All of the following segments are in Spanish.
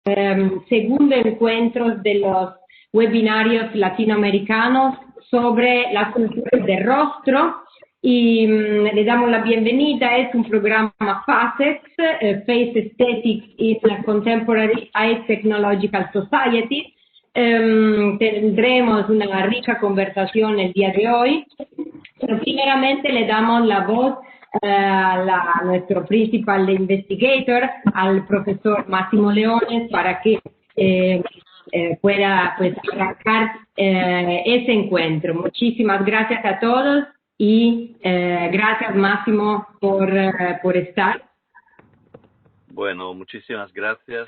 segundo encuentro de los webinarios latinoamericanos sobre las culturas de rostro y le damos la bienvenida. Es un programa FASEX, Face Aesthetics in Contemporary High Technological Society. Tendremos una rica conversación el día de hoy, pero primeramente le damos la voz a nuestro principal investigator, al profesor Massimo Leone, para que pueda pues arrancar ese encuentro. Muchísimas gracias a todos y gracias Máximo por estar. Bueno, muchísimas gracias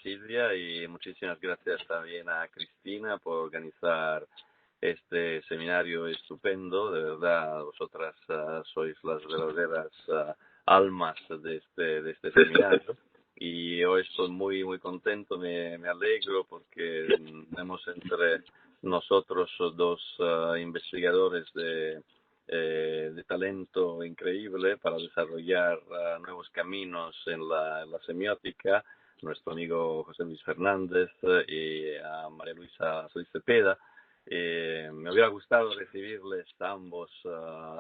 Silvia, y muchísimas gracias también a Cristina por organizar este seminario estupendo. De verdad, vosotras sois las verdaderas almas de este seminario. Y hoy estoy muy contento, me alegro porque tenemos entre nosotros dos investigadores de talento increíble para desarrollar nuevos caminos en la semiótica, nuestro amigo José Luis Fernández y a María Luisa Solís Cepeda. Me hubiera gustado recibirles a ambos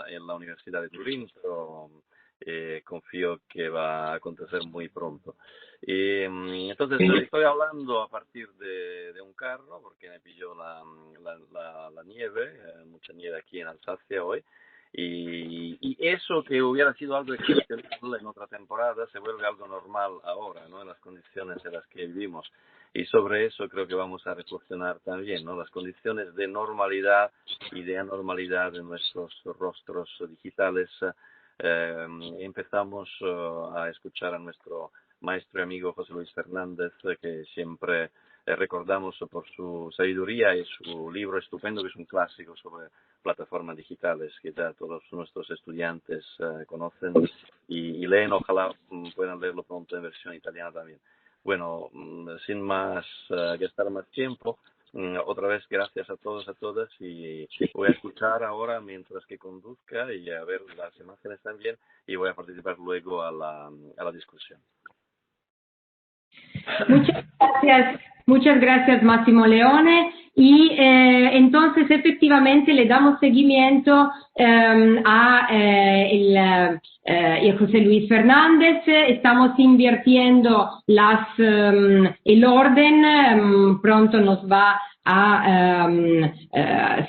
en la Universidad de Turín, pero confío que va a acontecer muy pronto. Entonces estoy hablando a partir de un carro porque me pilló la nieve, mucha nieve aquí en Alsacia hoy. Y eso que hubiera sido algo excepcional en otra temporada se vuelve algo normal ahora, ¿no? En las condiciones en las que vivimos. Y sobre eso creo que vamos a reflexionar también, ¿no? Las condiciones de normalidad y de anormalidad de nuestros rostros digitales. Empezamos a escuchar a nuestro maestro y amigo José Luis Fernández, que siempre recordamos por su sabiduría y su libro estupendo, que es un clásico sobre plataformas digitales, que ya todos nuestros estudiantes conocen y leen. Ojalá puedan leerlo pronto en versión italiana también. Bueno, sin más gastar más tiempo, otra vez gracias a todos, a todas, y voy a escuchar ahora mientras que conduzca y a ver las imágenes también, y voy a participar luego a la discusión. Muchas gracias Máximo Leone. Y entonces efectivamente le damos seguimiento a José Luis Fernández. Estamos invirtiendo el orden. Pronto nos va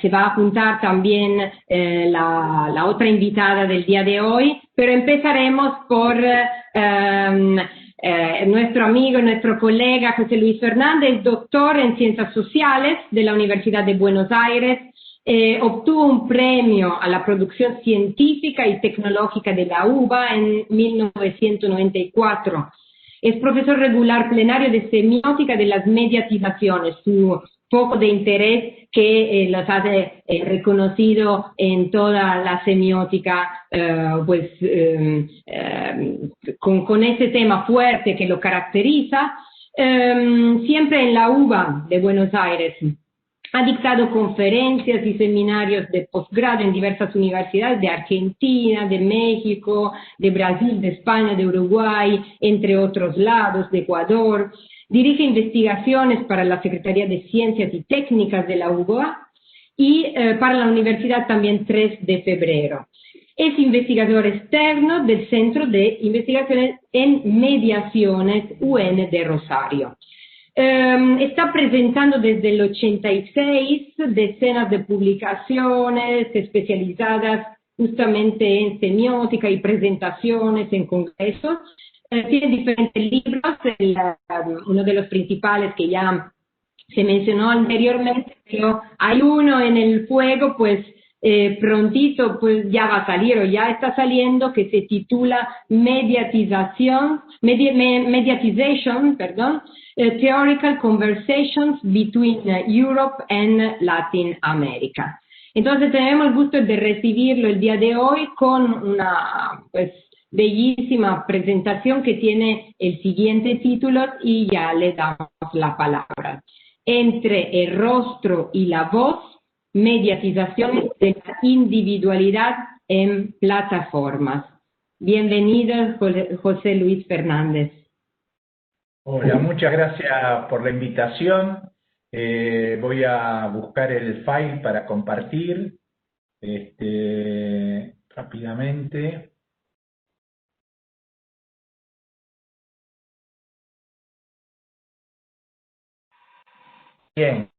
se va a juntar también la otra invitada del día de hoy, pero empezaremos por nuestro amigo, nuestro colega José Luis Fernández, doctor en Ciencias Sociales de la Universidad de Buenos Aires. Obtuvo un premio a la producción científica y tecnológica de la UBA en 1994. Es profesor regular plenario de semiótica de las mediatizaciones, su foco de interés que los ha reconocido en toda la semiótica, con ese tema fuerte que lo caracteriza, siempre en la UBA de Buenos Aires. Ha dictado conferencias y seminarios de posgrado en diversas universidades de Argentina, de México, de Brasil, de España, de Uruguay, entre otros lados, de Ecuador. Dirige investigaciones para la Secretaría de Ciencias y Técnicas de la UBA y para la Universidad también 3 de febrero. Es investigador externo del Centro de Investigaciones en Mediaciones UN de Rosario. Está presentando desde el 86 decenas de publicaciones especializadas justamente en semiótica y presentaciones en congresos. Tiene diferentes libros, uno de los principales que ya se mencionó anteriormente, pero hay uno en el fuego, pues prontito pues ya va a salir o ya está saliendo, que se titula Mediatization, Theoretical Conversations Between Europe and Latin America. Entonces tenemos el gusto de recibirlo el día de hoy con una bellísima presentación que tiene el siguiente título, y ya le damos la palabra. Entre el rostro y la voz, mediatizaciones de la individualidad en plataformas. Bienvenido, José Luis Fernández. Hola, muchas gracias por la invitación. Voy a buscar el file para compartir rápidamente. Bien,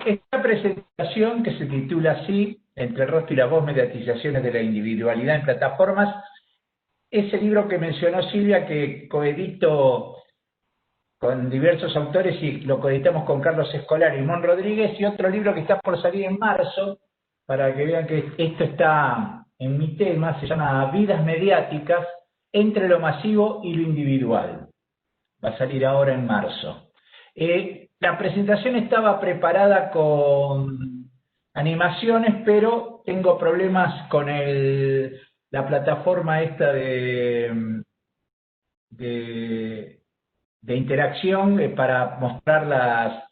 esta presentación que se titula así, Entre el rostro y la voz, mediatizaciones de la individualidad en plataformas, es el libro que mencionó Silvia, que coedito con diversos autores y lo coeditamos con Carlos Escolar y Mon Rodríguez, y otro libro que está por salir en marzo, para que vean que esto está en mi tema, se llama Vidas mediáticas entre lo masivo y lo individual. Va a salir ahora en marzo. La presentación estaba preparada con animaciones, pero tengo problemas con la plataforma esta de interacción para mostrar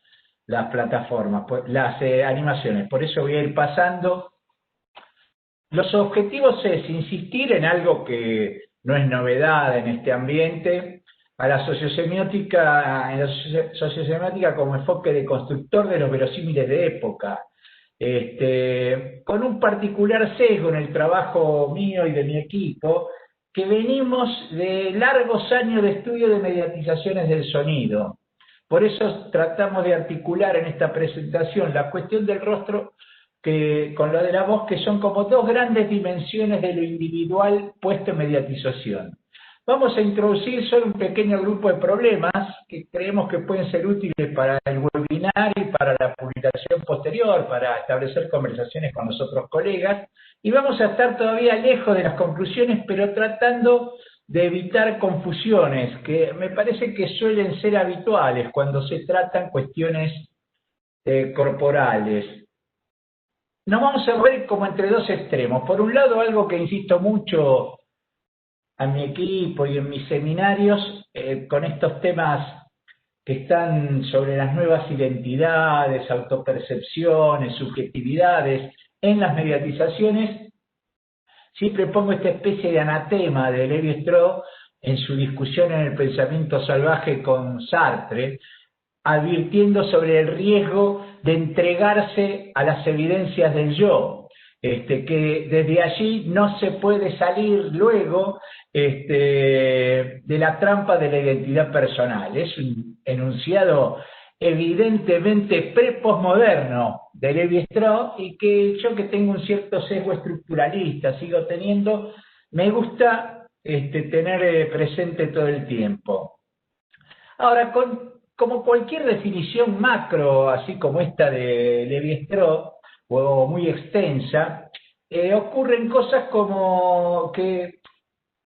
las plataformas, las animaciones. Por eso voy a ir pasando. Los objetivos es insistir en algo que no es novedad en este ambiente, a la sociosemiótica, en la sociosemiótica como enfoque de constructor de los verosímiles de época, con un particular sesgo en el trabajo mío y de mi equipo, que venimos de largos años de estudio de mediatizaciones del sonido. Por eso tratamos de articular en esta presentación la cuestión del rostro con lo de la voz, que son como dos grandes dimensiones de lo individual puesto en mediatización. Vamos a introducir solo un pequeño grupo de problemas que creemos que pueden ser útiles para el webinar y para la publicación posterior, para establecer conversaciones con los otros colegas, y vamos a estar todavía lejos de las conclusiones, pero tratando de evitar confusiones, que me parece que suelen ser habituales cuando se tratan cuestiones corporales. Nos vamos a ver como entre dos extremos. Por un lado, algo que insisto mucho a mi equipo y en mis seminarios, con estos temas que están sobre las nuevas identidades, autopercepciones, subjetividades en las mediatizaciones, siempre pongo esta especie de anatema de Lévi-Strauss en su discusión en el pensamiento salvaje con Sartre, advirtiendo sobre el riesgo de entregarse a las evidencias del yo, que desde allí no se puede salir luego de la trampa de la identidad personal. Es un enunciado evidentemente pre-postmoderno de Lévi-Strauss, y que yo, que tengo un cierto sesgo estructuralista, sigo teniendo, me gusta tener presente todo el tiempo. Ahora, como cualquier definición macro, así como esta de Lévi-Strauss, o muy extensa, ocurren cosas como que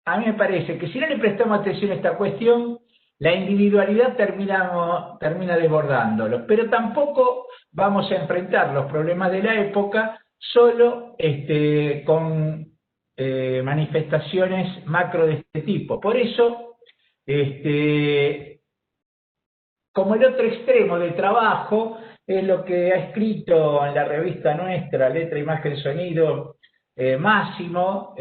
a mí me parece que si no le prestamos atención a esta cuestión, la individualidad termina desbordándolos, pero tampoco vamos a enfrentar los problemas de la época solo con manifestaciones macro de este tipo. Por eso, como el otro extremo de trabajo, es lo que ha escrito en la revista nuestra, Letra, Imagen, Sonido, Máximo,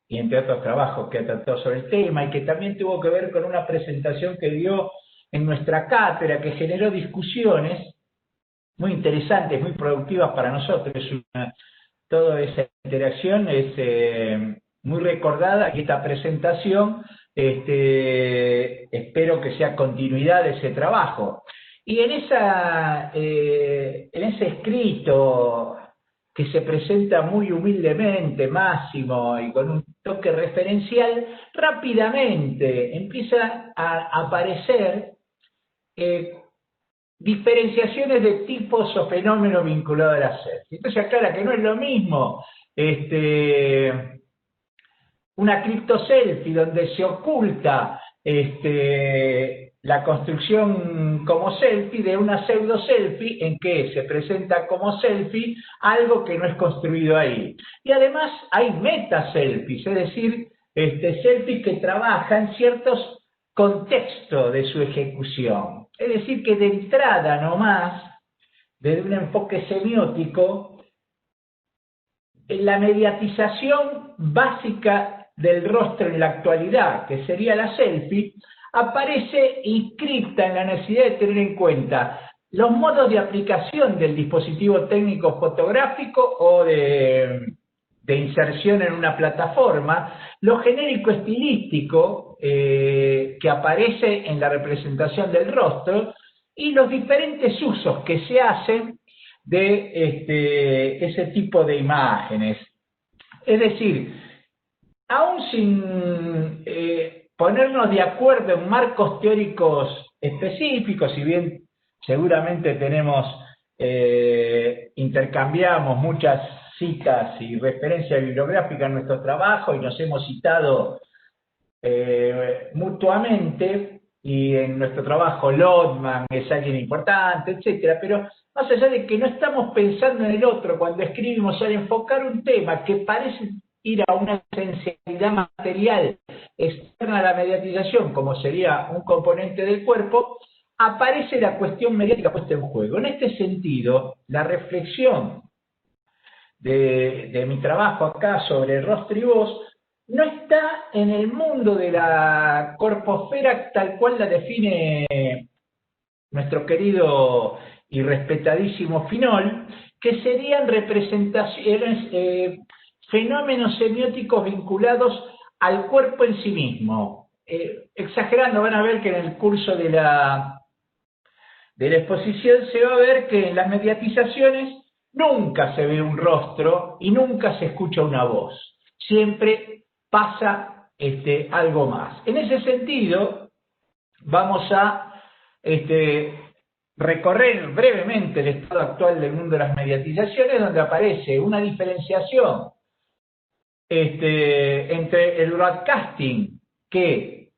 y entre otros trabajos que ha tratado sobre el tema, y que también tuvo que ver con una presentación que dio en nuestra cátedra, que generó discusiones muy interesantes, muy productivas para nosotros. Toda esa interacción es muy recordada, y esta presentación espero que sea continuidad de ese trabajo. Y en ese escrito, que se presenta muy humildemente, Máximo, y con un toque referencial, rápidamente empieza a aparecer diferenciaciones de tipos o fenómenos vinculados a la selfie. Entonces aclara que no es lo mismo una criptoselfie donde se oculta la construcción como selfie de una pseudo selfie en que se presenta como selfie algo que no es construido ahí. Y además hay meta selfies, es decir, selfies que trabajan ciertos contextos de su ejecución. Es decir, que de entrada nomás, desde un enfoque semiótico, la mediatización básica del rostro en la actualidad, que sería la selfie, aparece inscripta en la necesidad de tener en cuenta los modos de aplicación del dispositivo técnico fotográfico o de inserción en una plataforma, lo genérico estilístico que aparece en la representación del rostro y los diferentes usos que se hacen de ese tipo de imágenes. Es decir, aún sin ponernos de acuerdo en marcos teóricos específicos, si bien seguramente intercambiamos muchas citas y referencias bibliográficas en nuestro trabajo y nos hemos citado mutuamente, y en nuestro trabajo Lotman es alguien importante, etcétera, pero más allá de que no estamos pensando en el otro cuando escribimos, al enfocar un tema que parece ir a una esencialidad material externa a la mediatización, como sería un componente del cuerpo, aparece la cuestión mediática puesta en juego. En este sentido, la reflexión de mi trabajo acá sobre rostro y voz no está en el mundo de la corposfera tal cual la define nuestro querido y respetadísimo Finol, que serían representaciones, fenómenos semióticos vinculados al cuerpo en sí mismo. Exagerando, van a ver que en el curso de la exposición se va a ver que en las mediatizaciones nunca se ve un rostro y nunca se escucha una voz. Siempre pasa algo más. En ese sentido, vamos a recorrer brevemente el estado actual del mundo de las mediatizaciones, donde aparece una diferenciación entre el broadcasting, que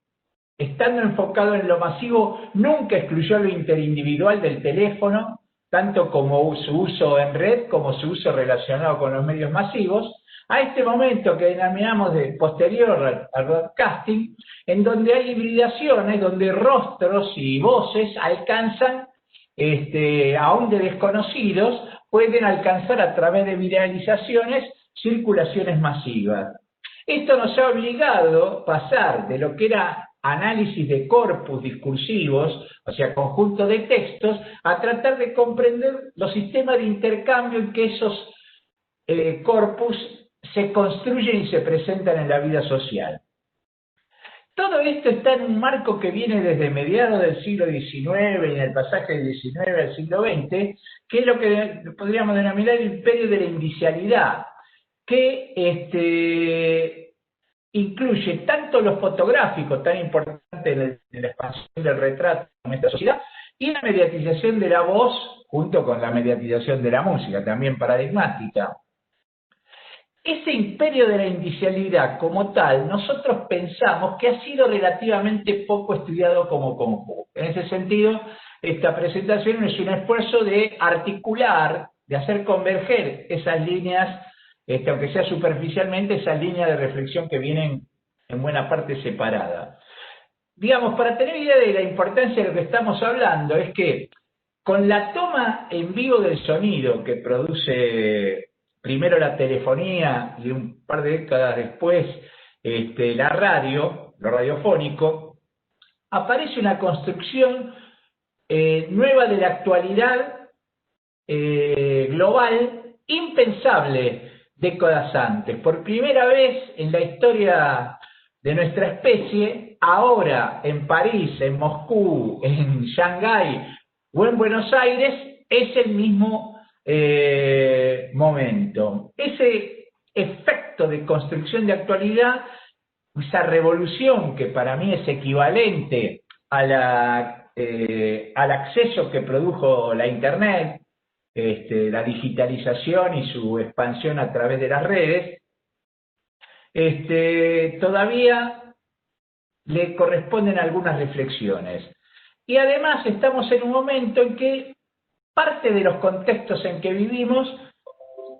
estando enfocado en lo masivo, nunca excluyó lo interindividual del teléfono, tanto como su uso en red como su uso relacionado con los medios masivos, a este momento que denominamos de posterior al broadcasting, en donde hay hibridaciones, donde rostros y voces alcanzan, aún de desconocidos, pueden alcanzar a través de viralizaciones, circulaciones masivas. Esto nos ha obligado a pasar de lo que era análisis de corpus discursivos, o sea, conjunto de textos, a tratar de comprender los sistemas de intercambio en que esos corpus se construyen y se presentan en la vida social. Todo esto está en un marco que viene desde mediados del siglo XIX y en el pasaje del XIX al siglo XX, que es lo que podríamos denominar el imperio de la indicialidad, que incluye tanto lo fotográfico, tan importante en la expansión del retrato en nuestra sociedad, y la mediatización de la voz, junto con la mediatización de la música, también paradigmática. Ese imperio de la indicialidad como tal, nosotros pensamos que ha sido relativamente poco estudiado como conjunto. En ese sentido, esta presentación es un esfuerzo de articular, de hacer converger esas líneas, aunque sea superficialmente, esas líneas de reflexión que vienen en buena parte separadas. Digamos, para tener idea de la importancia de lo que estamos hablando, es que con la toma en vivo del sonido que produce primero la telefonía y un par de décadas después la radio, lo radiofónico, aparece una construcción nueva de la actualidad global, impensable décadas antes. Por primera vez en la historia de nuestra especie, ahora en París, en Moscú, en Shanghái o en Buenos Aires, es el mismo momento. Ese efecto de construcción de actualidad, esa revolución que para mí es equivalente a al acceso que produjo la Internet, la digitalización y su expansión a través de las redes, todavía le corresponden algunas reflexiones. Y además estamos en un momento en que parte de los contextos en que vivimos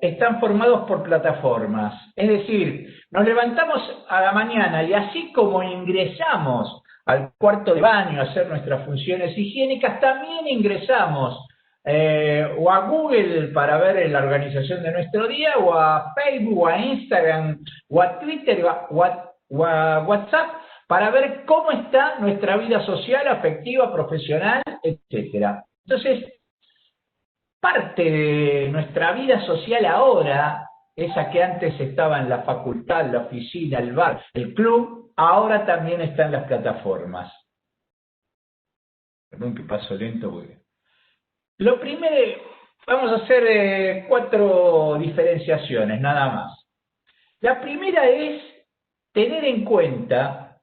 están formados por plataformas. Es decir, nos levantamos a la mañana y así como ingresamos al cuarto de baño a hacer nuestras funciones higiénicas, también ingresamos o a Google para ver la organización de nuestro día, o a Facebook, o a Instagram, o a Twitter, o a WhatsApp, para ver cómo está nuestra vida social, afectiva, profesional, etcétera. Entonces, parte de nuestra vida social ahora, esa que antes estaba en la facultad, la oficina, el bar, el club, ahora también está en las plataformas. Perdón que paso lento porque... Lo primero, vamos a hacer 4 diferenciaciones, nada más. La primera es tener en cuenta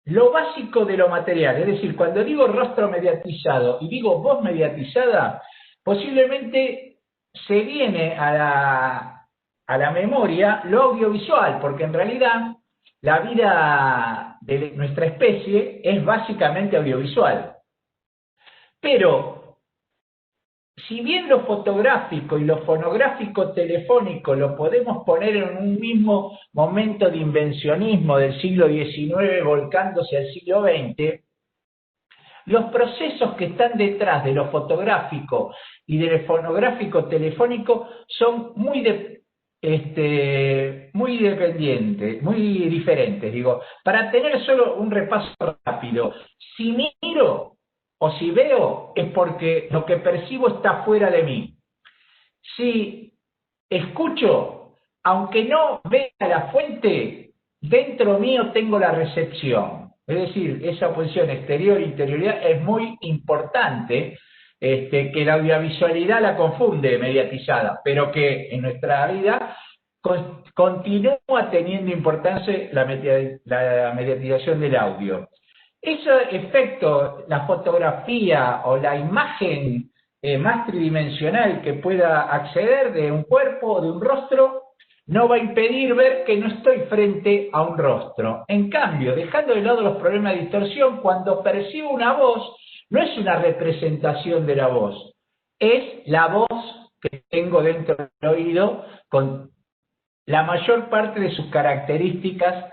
lo básico de lo material, es decir, cuando digo rostro mediatizado y digo voz mediatizada, posiblemente se viene a la memoria lo audiovisual, porque en realidad la vida de nuestra especie es básicamente audiovisual. Pero, si bien lo fotográfico y lo fonográfico telefónico lo podemos poner en un mismo momento de invencionismo del siglo XIX volcándose al siglo XX, los procesos que están detrás de lo fotográfico y del fonográfico telefónico son muy dependientes, muy diferentes. Digo, para tener solo un repaso rápido, si miro o si veo es porque lo que percibo está fuera de mí. Si escucho, aunque no vea la fuente, dentro mío tengo la recepción. Es decir, esa posición exterior-interioridad es muy importante, que la audiovisualidad la confunde mediatizada, pero que en nuestra vida continúa teniendo importancia la mediatización del audio. Ese efecto, la fotografía o la imagen más tridimensional que pueda acceder de un cuerpo o de un rostro, no va a impedir ver que no estoy frente a un rostro. En cambio, dejando de lado los problemas de distorsión, cuando percibo una voz, no es una representación de la voz, es la voz que tengo dentro del oído con la mayor parte de sus características,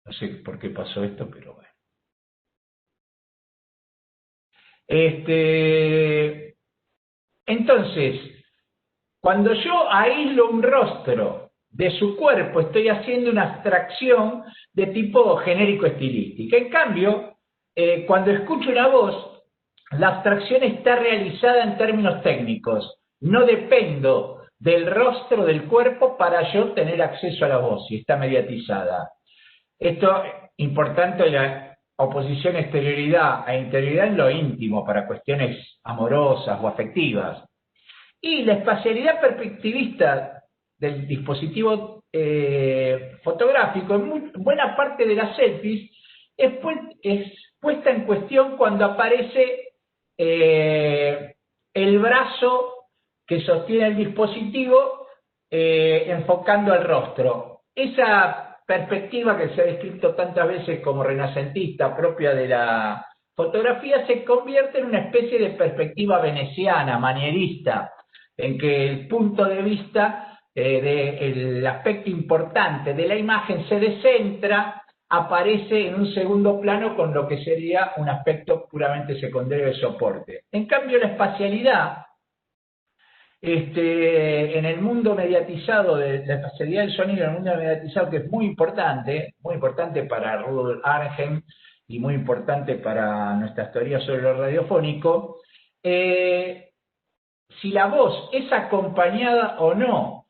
no sé por qué pasó esto, pero bueno. Entonces, cuando yo aíslo un rostro de su cuerpo, estoy haciendo una abstracción de tipo genérico-estilística. En cambio, cuando escucho una voz, la abstracción está realizada en términos técnicos. No dependo del rostro del cuerpo para yo tener acceso a la voz, y está mediatizada. Esto es importante, la oposición exterioridad a interioridad en lo íntimo, para cuestiones amorosas o afectivas. Y la espacialidad perspectivista del dispositivo fotográfico, en buena parte de las selfies, es puesta en cuestión cuando aparece el brazo que sostiene el dispositivo enfocando al rostro. Esa perspectiva que se ha descrito tantas veces como renacentista, propia de la fotografía, se convierte en una especie de perspectiva veneciana, manierista, en que el punto de vista del aspecto importante de la imagen se descentra, aparece en un segundo plano con lo que sería un aspecto puramente secundario de soporte. En cambio, la espacialidad, en el mundo mediatizado, la espacialidad del sonido en el mundo mediatizado, que es muy importante para Rudolf Arnhem y muy importante para nuestras teorías sobre lo radiofónico, si la voz es acompañada o no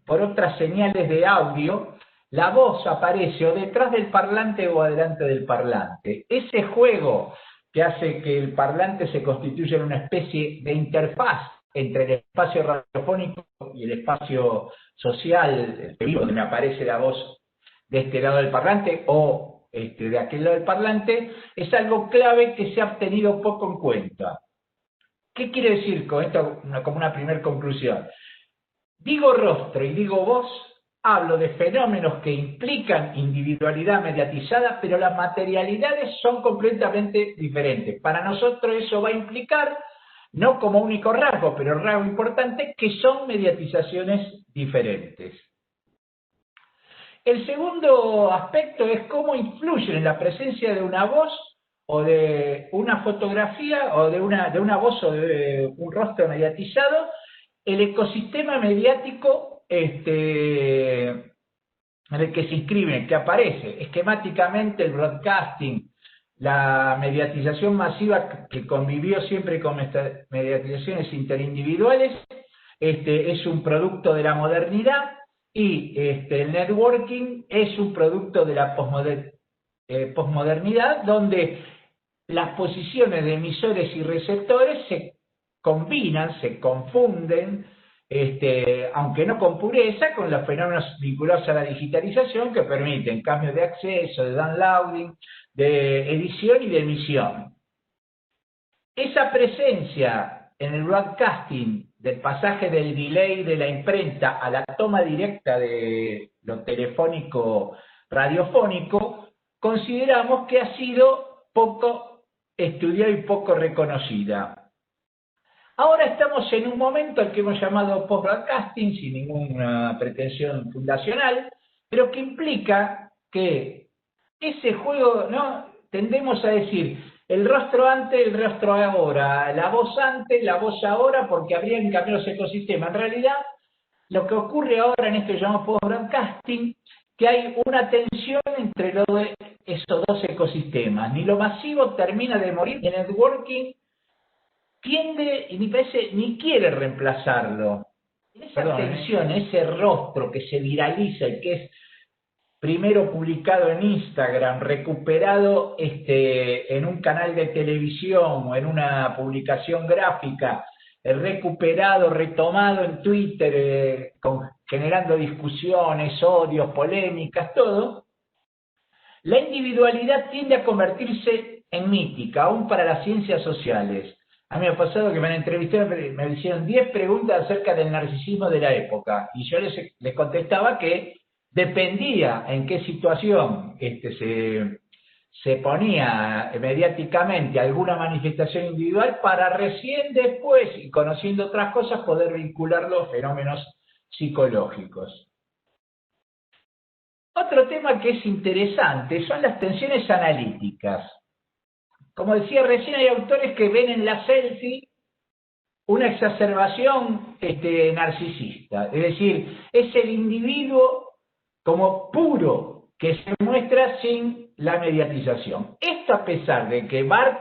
por otras señales de audio, la voz aparece o detrás del parlante o adelante del parlante. Ese juego que hace que el parlante se constituya en una especie de interfaz entre el espacio radiofónico y el espacio social, donde me aparece la voz de este lado del parlante o de aquel lado del parlante, es algo clave que se ha tenido poco en cuenta. ¿Qué quiere decir con esto como una primera conclusión? Digo rostro y digo voz, hablo de fenómenos que implican individualidad mediatizada, pero las materialidades son completamente diferentes. Para nosotros eso va a implicar, no como único rasgo, pero rasgo importante, que son mediatizaciones diferentes. El segundo aspecto es cómo influyen en la presencia de una voz o de una fotografía o de una voz o de un rostro mediatizado el ecosistema mediático en el que se inscriben, que aparece esquemáticamente el broadcasting, la mediatización masiva que convivió siempre con mediatizaciones interindividuales, es un producto de la modernidad, y el networking es un producto de la posmodernidad, donde las posiciones de emisores y receptores se combinan, se confunden, aunque no con pureza, con los fenómenos vinculados a la digitalización que permiten cambios de acceso, de downloading, de edición y de emisión. Esa presencia en el broadcasting del pasaje del delay de la imprenta a la toma directa de lo telefónico radiofónico, consideramos que ha sido poco estudiada y poco reconocida. Ahora estamos en un momento al que hemos llamado post-broadcasting, sin ninguna pretensión fundacional, pero que implica que ese juego, ¿no? Tendemos a decir el rostro antes, el rostro ahora, la voz antes, la voz ahora, porque habrían cambiado los ecosistemas. En realidad, lo que ocurre ahora en esto que llamamos post-broadcasting, que hay una tensión entre esos dos ecosistemas. Ni lo masivo termina de morir, y el networking tiende, y ni quiere reemplazarlo. Esa tensión, ese rostro que se viraliza y que es primero publicado en Instagram, recuperado en un canal de televisión o en una publicación gráfica, recuperado, retomado en Twitter, generando discusiones, odios, polémicas, todo. La individualidad tiende a convertirse en mítica, aún para las ciencias sociales. A mí me ha pasado que me han entrevistado, me hicieron 10 preguntas acerca del narcisismo de la época, y yo les contestaba que dependía en qué situación se ponía mediáticamente alguna manifestación individual, para recién después, y conociendo otras cosas, poder vincular los fenómenos psicológicos. Otro tema que es interesante son las tensiones analíticas. Como decía recién, hay autores que ven en la selfie una exacerbación narcisista, es decir, es el individuo como puro que se muestra sin la mediatización. Esto a pesar de que Barth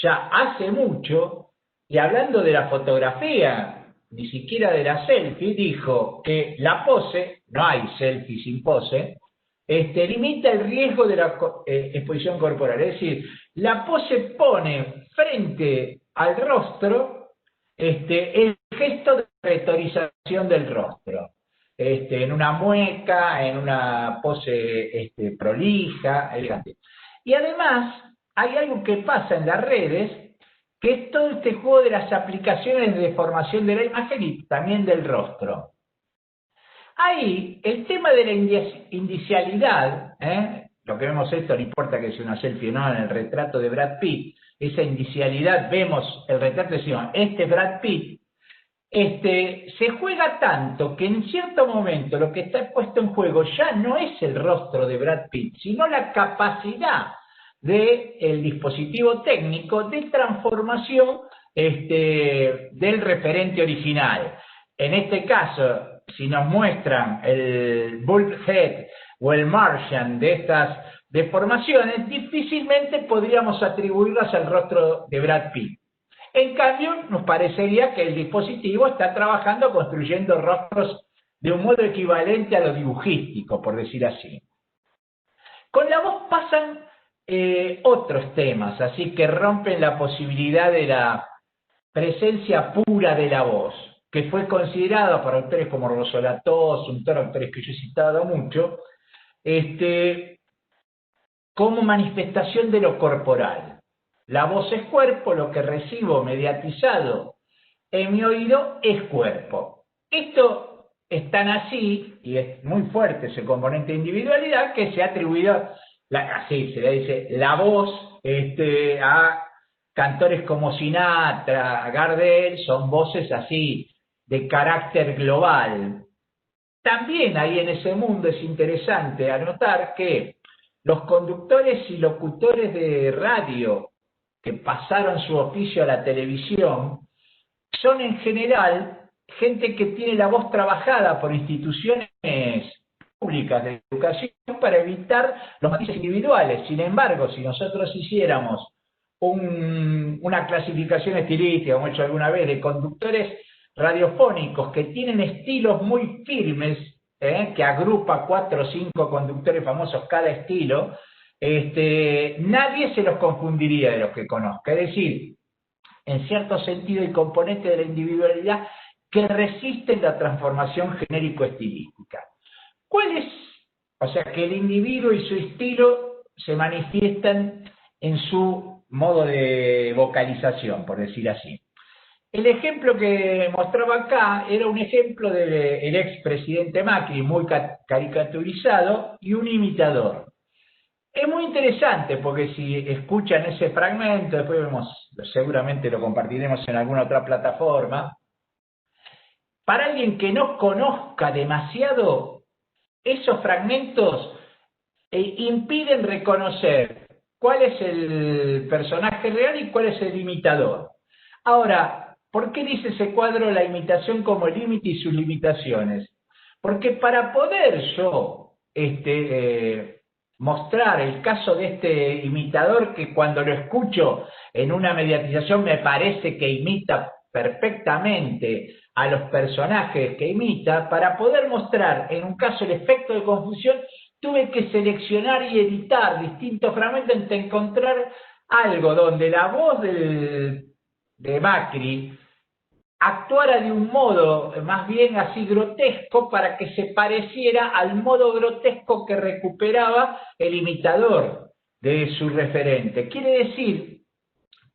ya hace mucho, y hablando de la fotografía, ni siquiera de la selfie, dijo que la pose, no hay selfie sin pose, limita el riesgo de la exposición corporal. Es decir, la pose pone frente al rostro el gesto de retorización del rostro. En una mueca, en una pose prolija, elegante. Y además, hay algo que pasa en las redes, que es todo este juego de las aplicaciones de deformación de la imagen y también del rostro. Ahí, el tema de la indicialidad, lo que vemos esto, no importa que sea una selfie o no, en el retrato de Brad Pitt, esa indicialidad, vemos el retrato y decimos, Brad Pitt, se juega tanto que en cierto momento lo que está puesto en juego ya no es el rostro de Brad Pitt, sino la capacidad del dispositivo técnico de transformación del referente original. En este caso, si nos muestran el Bulkhead o el Martian de estas deformaciones, difícilmente podríamos atribuirlas al rostro de Brad Pitt. En cambio, nos parecería que el dispositivo está trabajando construyendo rostros de un modo equivalente a lo dibujístico, por decir así. Con la voz pasan otros temas, así que rompen la posibilidad de la presencia pura de la voz, que fue considerada por autores como Rosolatoz, autores que yo he citado mucho, como manifestación de lo corporal. La voz es cuerpo, lo que recibo mediatizado en mi oído es cuerpo. Esto es tan así, y es muy fuerte ese componente de individualidad, que se ha atribuido, así se le dice, la voz a cantores como Sinatra, Gardel, son voces así, de carácter global. También ahí en ese mundo es interesante anotar que los conductores y locutores de radio que pasaron su oficio a la televisión son en general gente que tiene la voz trabajada por instituciones públicas de educación para evitar los matices individuales. Sin embargo, si nosotros hiciéramos una clasificación estilística, como he hecho alguna vez, de conductores radiofónicos que tienen estilos muy firmes, que agrupa 4 o 5 conductores famosos cada estilo, nadie se los confundiría de los que conozca. Es decir, en cierto sentido, el componente de la individualidad que resiste la transformación genérico-estilística. ¿Cuál es? O sea, que el individuo y su estilo se manifiestan en su modo de vocalización, por decir así. El ejemplo que mostraba acá era un ejemplo del expresidente Macri, muy caricaturizado, y un imitador. Es muy interesante porque si escuchan ese fragmento, después seguramente lo compartiremos en alguna otra plataforma, para alguien que no conozca demasiado, esos fragmentos impiden reconocer cuál es el personaje real y cuál es el imitador. Ahora, ¿por qué dice ese cuadro la imitación como límite y sus limitaciones? Porque para poder yo mostrar el caso de este imitador, que cuando lo escucho en una mediatización me parece que imita perfectamente a los personajes que imita, para poder mostrar en un caso el efecto de confusión, tuve que seleccionar y editar distintos fragmentos hasta encontrar algo donde la voz de Macri actuara de un modo más bien así grotesco para que se pareciera al modo grotesco que recuperaba el imitador de su referente. Quiere decir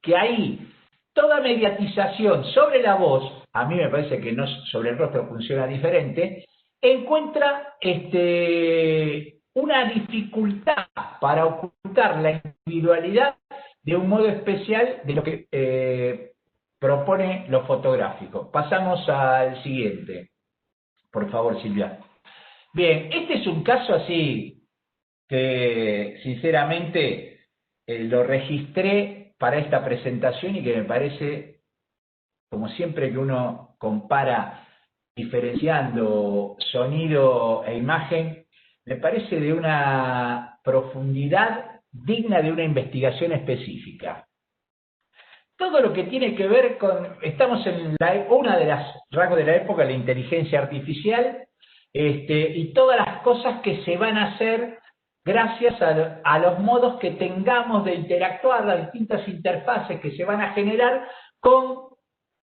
que ahí toda mediatización sobre la voz, a mí me parece que no sobre el rostro funciona diferente, encuentra una dificultad para ocultar la individualidad de un modo especial de lo que propone lo fotográfico. Pasamos al siguiente. Por favor, Silvia. Bien, este es un caso así que sinceramente lo registré para esta presentación y que me parece, como siempre que uno compara diferenciando sonido e imagen, me parece de una profundidad digna de una investigación específica. Todo lo que tiene que ver con, estamos en una de las rasgos de la época, la inteligencia artificial, y todas las cosas que se van a hacer gracias a los modos que tengamos de interactuar, las distintas interfaces que se van a generar con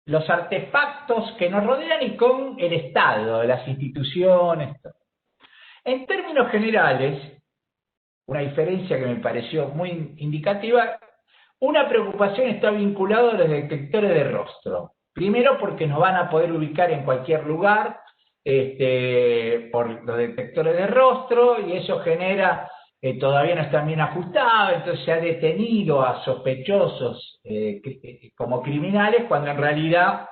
los artefactos que nos rodean y con el Estado, las instituciones. En términos generales, una diferencia que me pareció muy indicativa, una preocupación está vinculada a los detectores de rostro. Primero porque nos van a poder ubicar en cualquier lugar por los detectores de rostro, y eso genera, todavía no están bien ajustados, entonces se ha detenido a sospechosos como criminales cuando en realidad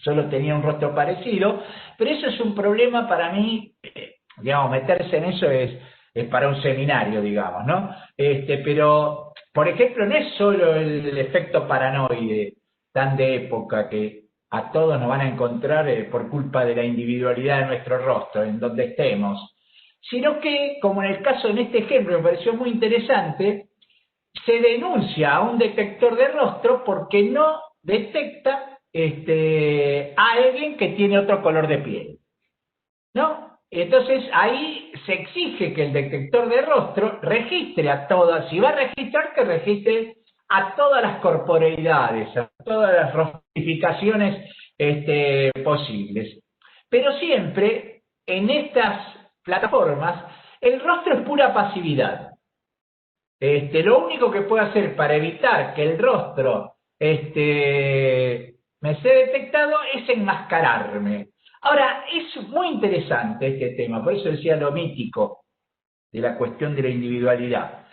solo tenía un rostro parecido, pero eso es un problema para mí, digamos, meterse en eso es para un seminario, digamos, ¿no? Pero, por ejemplo, no es solo el efecto paranoide tan de época que a todos nos van a encontrar por culpa de la individualidad de nuestro rostro, en donde estemos, sino que, como en el caso en este ejemplo, me pareció muy interesante, se denuncia a un detector de rostro porque no detecta a alguien que tiene otro color de piel, ¿no? Entonces ahí se exige que el detector de rostro registre a todas, si va a registrar, que registre a todas las corporeidades, a todas las rostificaciones posibles. Pero siempre en estas plataformas el rostro es pura pasividad. Lo único que puedo hacer para evitar que el rostro me sea detectado es enmascararme. Ahora, es muy interesante este tema, por eso decía lo mítico de la cuestión de la individualidad.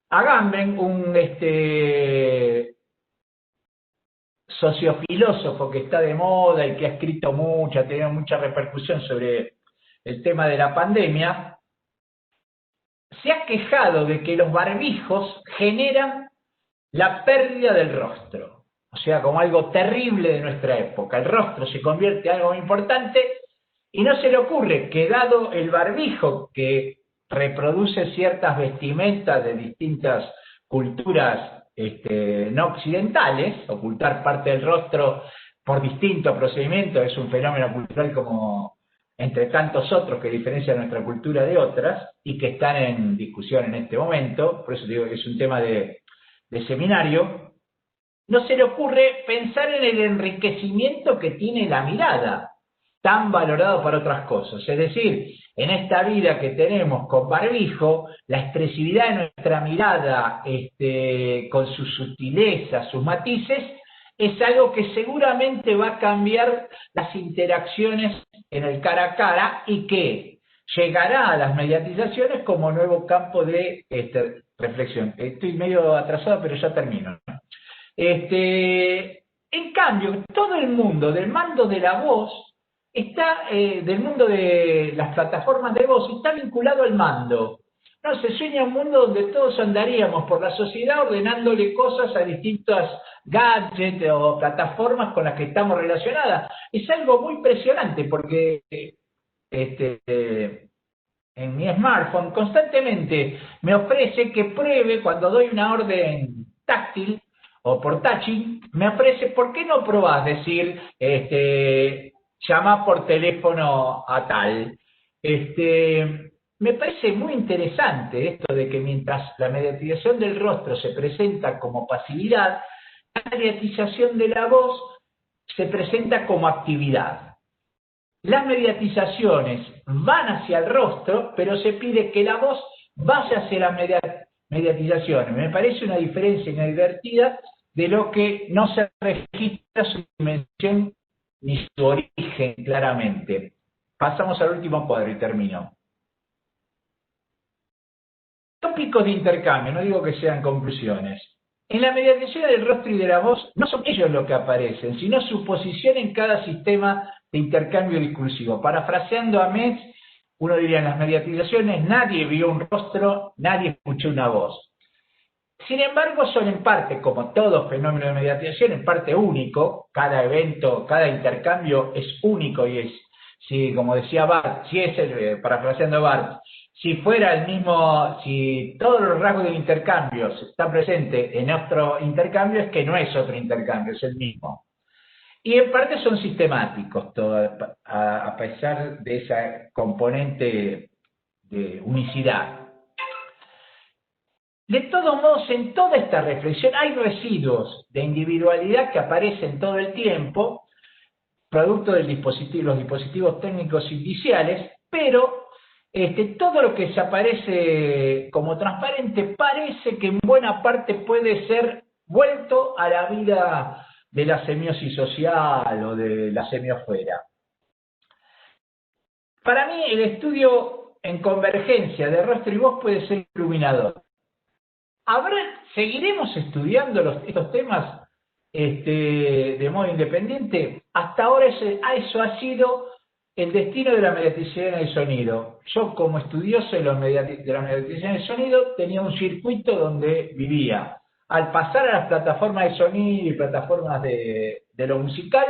Agamben, un sociofilósofo que está de moda y que ha escrito mucho, ha tenido mucha repercusión sobre el tema de la pandemia, se ha quejado de que los barbijos generan la pérdida del rostro. o sea, como algo terrible de nuestra época. El rostro se convierte en algo muy importante y no se le ocurre que, dado el barbijo que reproduce ciertas vestimentas de distintas culturas no occidentales, ocultar parte del rostro por distintos procedimientos es un fenómeno cultural como entre tantos otros que diferencian nuestra cultura de otras y que están en discusión en este momento, por eso digo que es un tema de seminario. No se le ocurre pensar en el enriquecimiento que tiene la mirada, tan valorado para otras cosas. Es decir, en esta vida que tenemos con barbijo, la expresividad de nuestra mirada, con sus sutilezas, sus matices, es algo que seguramente va a cambiar las interacciones en el cara a cara y que llegará a las mediatizaciones como nuevo campo de reflexión. Estoy medio atrasado, pero ya termino. En cambio, todo el mundo del mando de la voz del mundo de las plataformas de voz está vinculado al mando. No, se sueña un mundo donde todos andaríamos por la sociedad ordenándole cosas a distintos gadgets o plataformas con las que estamos relacionadas. Es algo muy impresionante porque en mi smartphone constantemente me ofrece que pruebe cuando doy una orden táctil o por touching, me ofrece, ¿por qué no probás decir, llama por teléfono a tal? Me parece muy interesante esto de que mientras la mediatización del rostro se presenta como pasividad, la mediatización de la voz se presenta como actividad. Las mediatizaciones van hacia el rostro, pero se pide que la voz vaya hacia las mediatizaciones. Me parece una diferencia inadvertida de lo que no se registra su dimensión ni su origen claramente. Pasamos al último cuadro y termino. Tópicos de intercambio, no digo que sean conclusiones. En la mediatización del rostro y de la voz no son ellos los que aparecen, sino su posición en cada sistema de intercambio discursivo. Parafraseando a Metz, uno diría en las mediatizaciones, nadie vio un rostro, nadie escuchó una voz. Sin embargo, son en parte, como todo fenómeno de mediatización, en parte único. Cada evento, cada intercambio es único y es, si, como decía Barthes, si es parafraseando Barthes, si fuera el mismo, si todos los rasgos del intercambio están presentes en otro intercambio, es que no es otro intercambio, es el mismo. Y en parte son sistemáticos, a pesar de esa componente de unicidad. De todos modos, en toda esta reflexión hay residuos de individualidad que aparecen todo el tiempo, producto de los dispositivos técnicos indiciales, pero todo lo que se aparece como transparente parece que en buena parte puede ser vuelto a la vida de la semiosis social o de la semiosfera. Para mí, el estudio en convergencia de rostro y voz puede ser iluminador. ¿Seguiremos estudiando estos temas de modo independiente? Hasta ahora eso ha sido el destino de la mediatización del sonido. Yo, como estudioso de la mediatización del sonido, tenía un circuito donde vivía. Al pasar a las plataformas de sonido y plataformas de lo musical,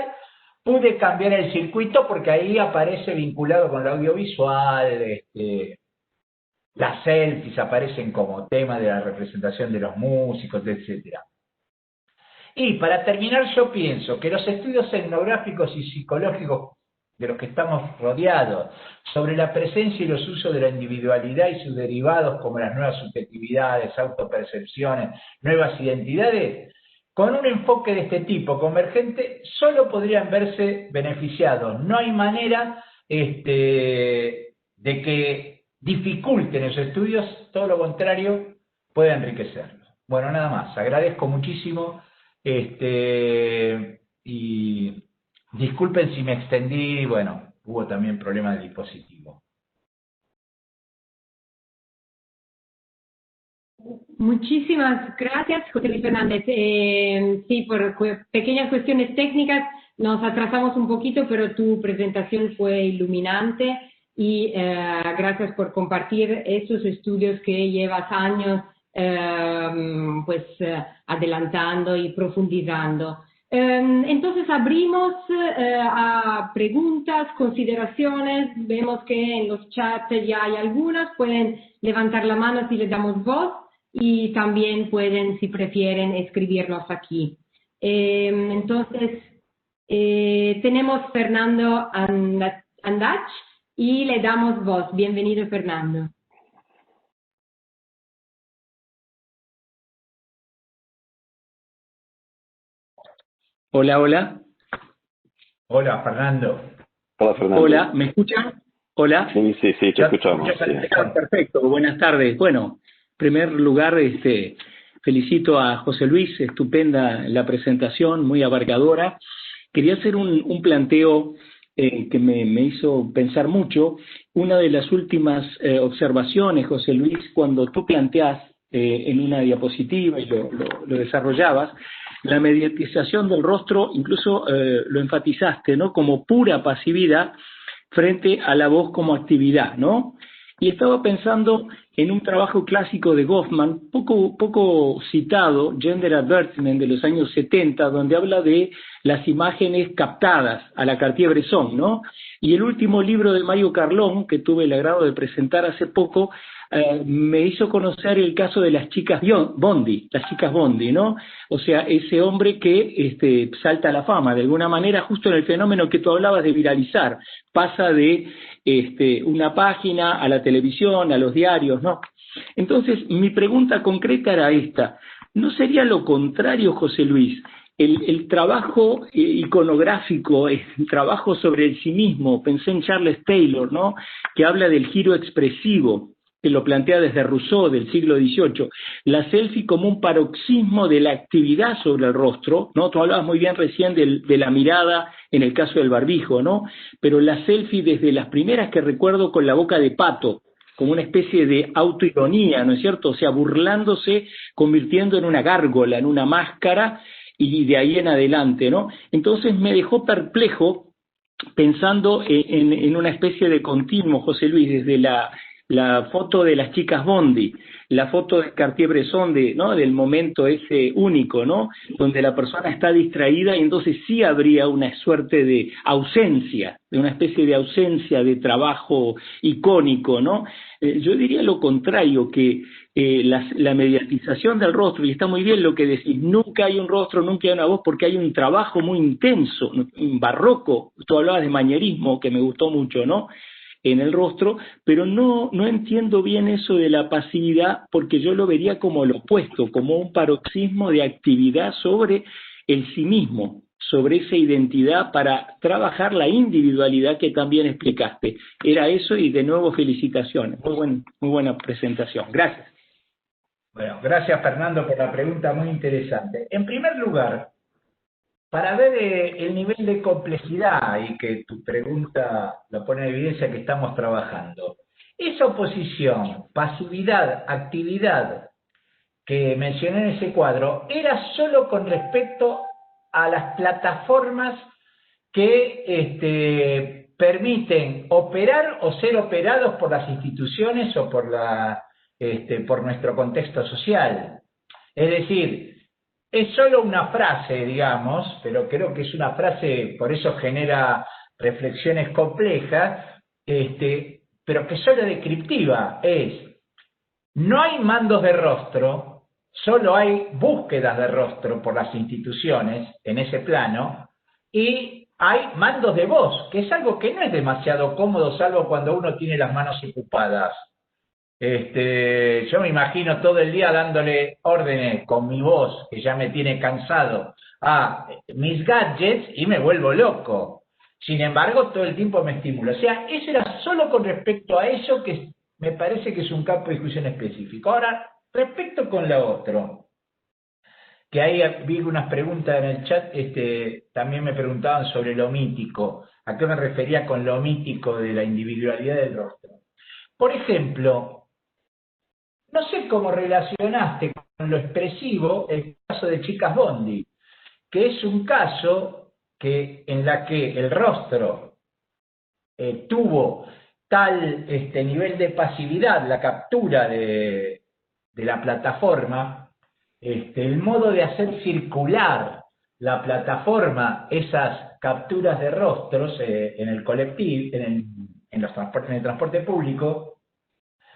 pude cambiar el circuito porque ahí aparece vinculado con lo audiovisual, las selfies aparecen como tema de la representación de los músicos, etc. Y para terminar, yo pienso que los estudios etnográficos y psicológicos de los que estamos rodeados sobre la presencia y los usos de la individualidad y sus derivados como las nuevas subjetividades, autopercepciones, nuevas identidades, con un enfoque de este tipo convergente, solo podrían verse beneficiados. No hay manera de que dificulten los estudios, todo lo contrario, puede enriquecerlos. Bueno, nada más, agradezco muchísimo y disculpen si me extendí, bueno, hubo también problemas de dispositivo. Muchísimas gracias, José Luis Fernández. Sí, por pequeñas cuestiones técnicas nos atrasamos un poquito, pero tu presentación fue iluminante y gracias por compartir esos estudios que llevas años adelantando y profundizando. Entonces abrimos a preguntas, consideraciones, vemos que en los chats ya hay algunas, pueden levantar la mano si les damos voz y también pueden, si prefieren, escribirnos aquí. Entonces, tenemos Fernando Andach y le damos voz. Bienvenido, Fernando. Hola, hola. Hola, Fernando. Hola, Fernando. Hola, ¿me escuchan? Hola. Sí, te escuchamos. Sí. Perfecto, buenas tardes. Bueno, en primer lugar, felicito a José Luis, estupenda la presentación, muy abarcadora. Quería hacer un planteo que me hizo pensar mucho. Una de las últimas observaciones, José Luis, cuando tú planteás en una diapositiva y lo desarrollabas, la mediatización del rostro, incluso lo enfatizaste, ¿no? Como pura pasividad frente a la voz como actividad, ¿no? Y estaba pensando en un trabajo clásico de Goffman, poco citado, Gender Advertisement, de los años 70, donde habla de las imágenes captadas a la Cartier-Bresson, ¿no? Y el último libro de Mario Carlón, que tuve el agrado de presentar hace poco, me hizo conocer el caso de las chicas Bondi, ¿no? O sea, ese hombre que salta a la fama, de alguna manera, justo en el fenómeno que tú hablabas de viralizar, pasa de una página a la televisión, a los diarios, ¿no? Entonces, mi pregunta concreta era esta: ¿no sería lo contrario, José Luis? El trabajo iconográfico, el trabajo sobre el sí mismo, pensé en Charles Taylor, ¿no? Que habla del giro expresivo, que lo plantea desde Rousseau del siglo XVIII, la selfie como un paroxismo de la actividad sobre el rostro, ¿no? Tú hablabas muy bien recién de la mirada en el caso del barbijo, ¿no? Pero la selfie desde las primeras que recuerdo con la boca de pato, como una especie de autoironía, ¿no es cierto? O sea, burlándose, convirtiendo en una gárgola, en una máscara, y de ahí en adelante, ¿no? Entonces me dejó perplejo pensando en una especie de continuo, José Luis, desde la foto de las chicas Bondi, la foto de Cartier-Bresson, ¿no? Del momento ese único, ¿no? Donde la persona está distraída y entonces sí habría una suerte de ausencia, de una especie de ausencia de trabajo icónico, ¿no? Yo diría lo contrario, que la mediatización del rostro, y está muy bien lo que decís, nunca hay un rostro, nunca hay una voz, porque hay un trabajo muy intenso, un barroco, tú hablabas de manierismo, que me gustó mucho, ¿no? En el rostro, pero no entiendo bien eso de la pasividad, porque yo lo vería como lo opuesto, como un paroxismo de actividad sobre el sí mismo, sobre esa identidad para trabajar la individualidad que también explicaste. Era eso, y de nuevo felicitaciones. Muy buena presentación. Gracias. Bueno, gracias, Fernando, por la pregunta muy interesante. En primer lugar, para ver el nivel de complejidad y que tu pregunta lo pone en evidencia que estamos trabajando, esa oposición, pasividad, actividad que mencioné en ese cuadro, era solo con respecto a las plataformas que permiten operar o ser operados por las instituciones o por nuestro contexto social. Es decir, es solo una frase, digamos, pero creo que es una frase, por eso genera reflexiones complejas, pero que es solo descriptiva. No hay mandos de rostro, solo hay búsquedas de rostro por las instituciones en ese plano, y hay mandos de voz, que es algo que no es demasiado cómodo, salvo cuando uno tiene las manos ocupadas. Yo me imagino todo el día dándole órdenes con mi voz, que ya me tiene cansado, a mis gadgets y me vuelvo loco. Sin embargo, todo el tiempo me estimulo. O sea, eso era solo con respecto a eso, que me parece que es un campo de discusión específico. Ahora, respecto con lo otro, que ahí vi unas preguntas en el chat, también me preguntaban sobre lo mítico. ¿A qué me refería con lo mítico de la individualidad del rostro? Por ejemplo, no sé cómo relacionaste con lo expresivo el caso de Chicas Bondi, que es un caso en la que el rostro tuvo tal nivel de pasividad, la captura de la plataforma, el modo de hacer circular la plataforma esas capturas de rostros en el colectivo, en el transporte público,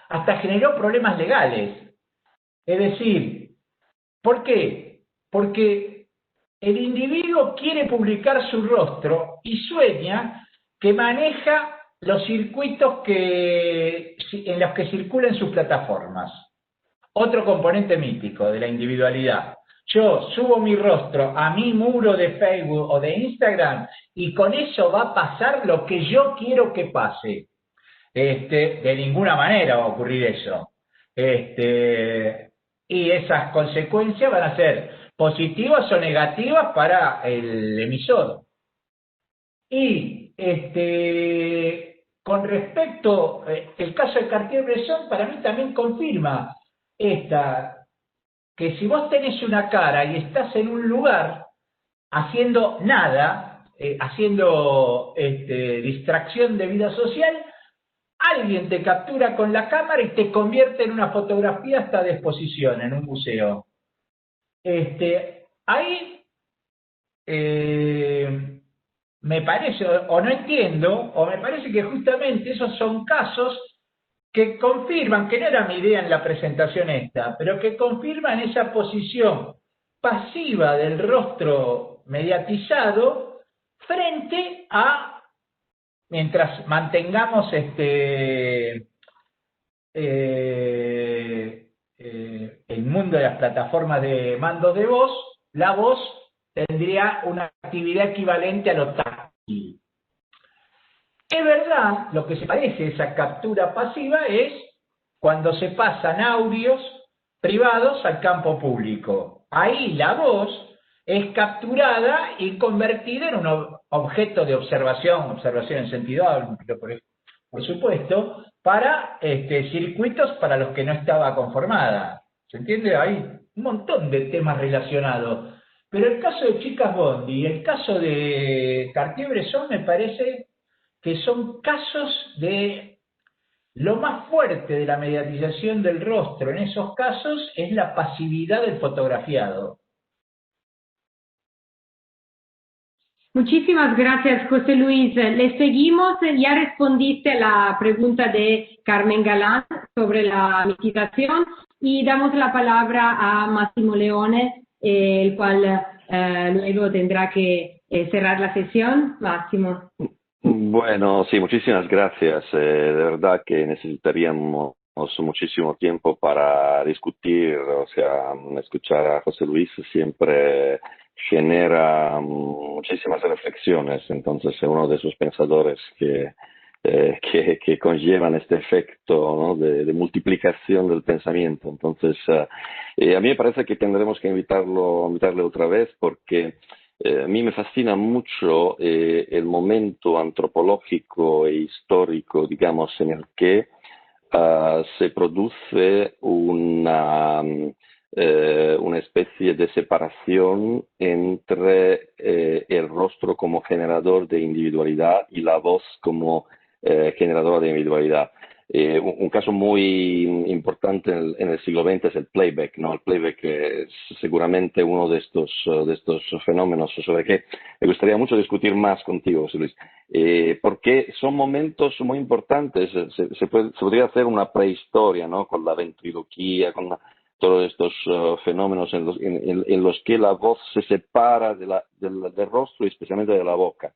hasta generó problemas legales. Es decir, ¿por qué? Porque el individuo quiere publicar su rostro y sueña que maneja los circuitos en los que circulan sus plataformas. Otro componente mítico de la individualidad. Yo subo mi rostro a mi muro de Facebook o de Instagram y con eso va a pasar lo que yo quiero que pase. De ninguna manera va a ocurrir eso. Y esas consecuencias van a ser positivas o negativas para el emisor. Y con respecto, el caso de Cartier-Bresson para mí también confirma que si vos tenés una cara y estás en un lugar haciendo nada, haciendo distracción de vida social, alguien te captura con la cámara y te convierte en una fotografía hasta de exposición en un museo. Ahí me parece, o no entiendo, o me parece que justamente esos son casos que confirman, que no era mi idea en la presentación esta, pero que confirman esa posición pasiva del rostro mediatizado frente a, mientras mantengamos el mundo de las plataformas de mandos de voz, la voz tendría una actividad equivalente a lo táctil. Es verdad, lo que se parece a esa captura pasiva es cuando se pasan audios privados al campo público. Ahí la voz es capturada y convertida en un objeto de observación en sentido amplio, por supuesto, para circuitos para los que no estaba conformada. ¿Se entiende? Hay un montón de temas relacionados. Pero el caso de Chicas Bondi y el caso de Cartier-Bresson me parece que son casos de lo más fuerte de la mediatización del rostro. En esos casos es la pasividad del fotografiado. Muchísimas gracias, José Luis. Le seguimos. Ya respondiste a la pregunta de Carmen Galán sobre la mitigación y damos la palabra a Máximo Leone, el cual luego tendrá que cerrar la sesión. Máximo. Bueno, sí, muchísimas gracias. De verdad que necesitaríamos muchísimo tiempo para discutir, o sea, escuchar a José Luis siempre genera muchísimas reflexiones, entonces es uno de esos pensadores que conllevan este efecto, ¿no?, de multiplicación del pensamiento. Entonces, a mí me parece que tendremos que invitarle otra vez porque a mí me fascina mucho el momento antropológico e histórico, digamos, en el que se produce una especie de separación entre el rostro como generador de individualidad y la voz como generadora de individualidad. Un caso muy importante en el siglo XX es el playback, ¿no? El playback es seguramente uno de estos fenómenos sobre que me gustaría mucho discutir más contigo, José Luis, porque son momentos muy importantes. Se podría hacer una prehistoria, ¿no?, con la ventriloquía, con todos estos fenómenos en los que la voz se separa del rostro y especialmente de la boca.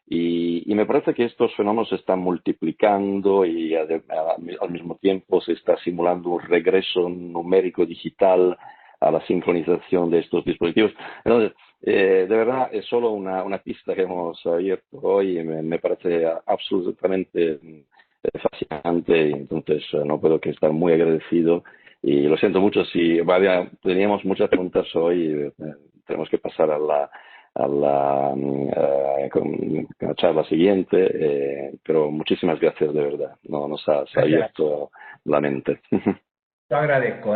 Y me parece que estos fenómenos se están multiplicando y al mismo tiempo se está simulando un regreso numérico digital a la sincronización de estos dispositivos. Entonces, de verdad, es solo una pista que hemos abierto hoy y me parece absolutamente fascinante y entonces no puedo que estar muy agradecido. Y lo siento mucho si teníamos muchas preguntas hoy, tenemos que pasar a la charla siguiente, pero muchísimas gracias de verdad, nos has abierto la mente. Yo agradezco,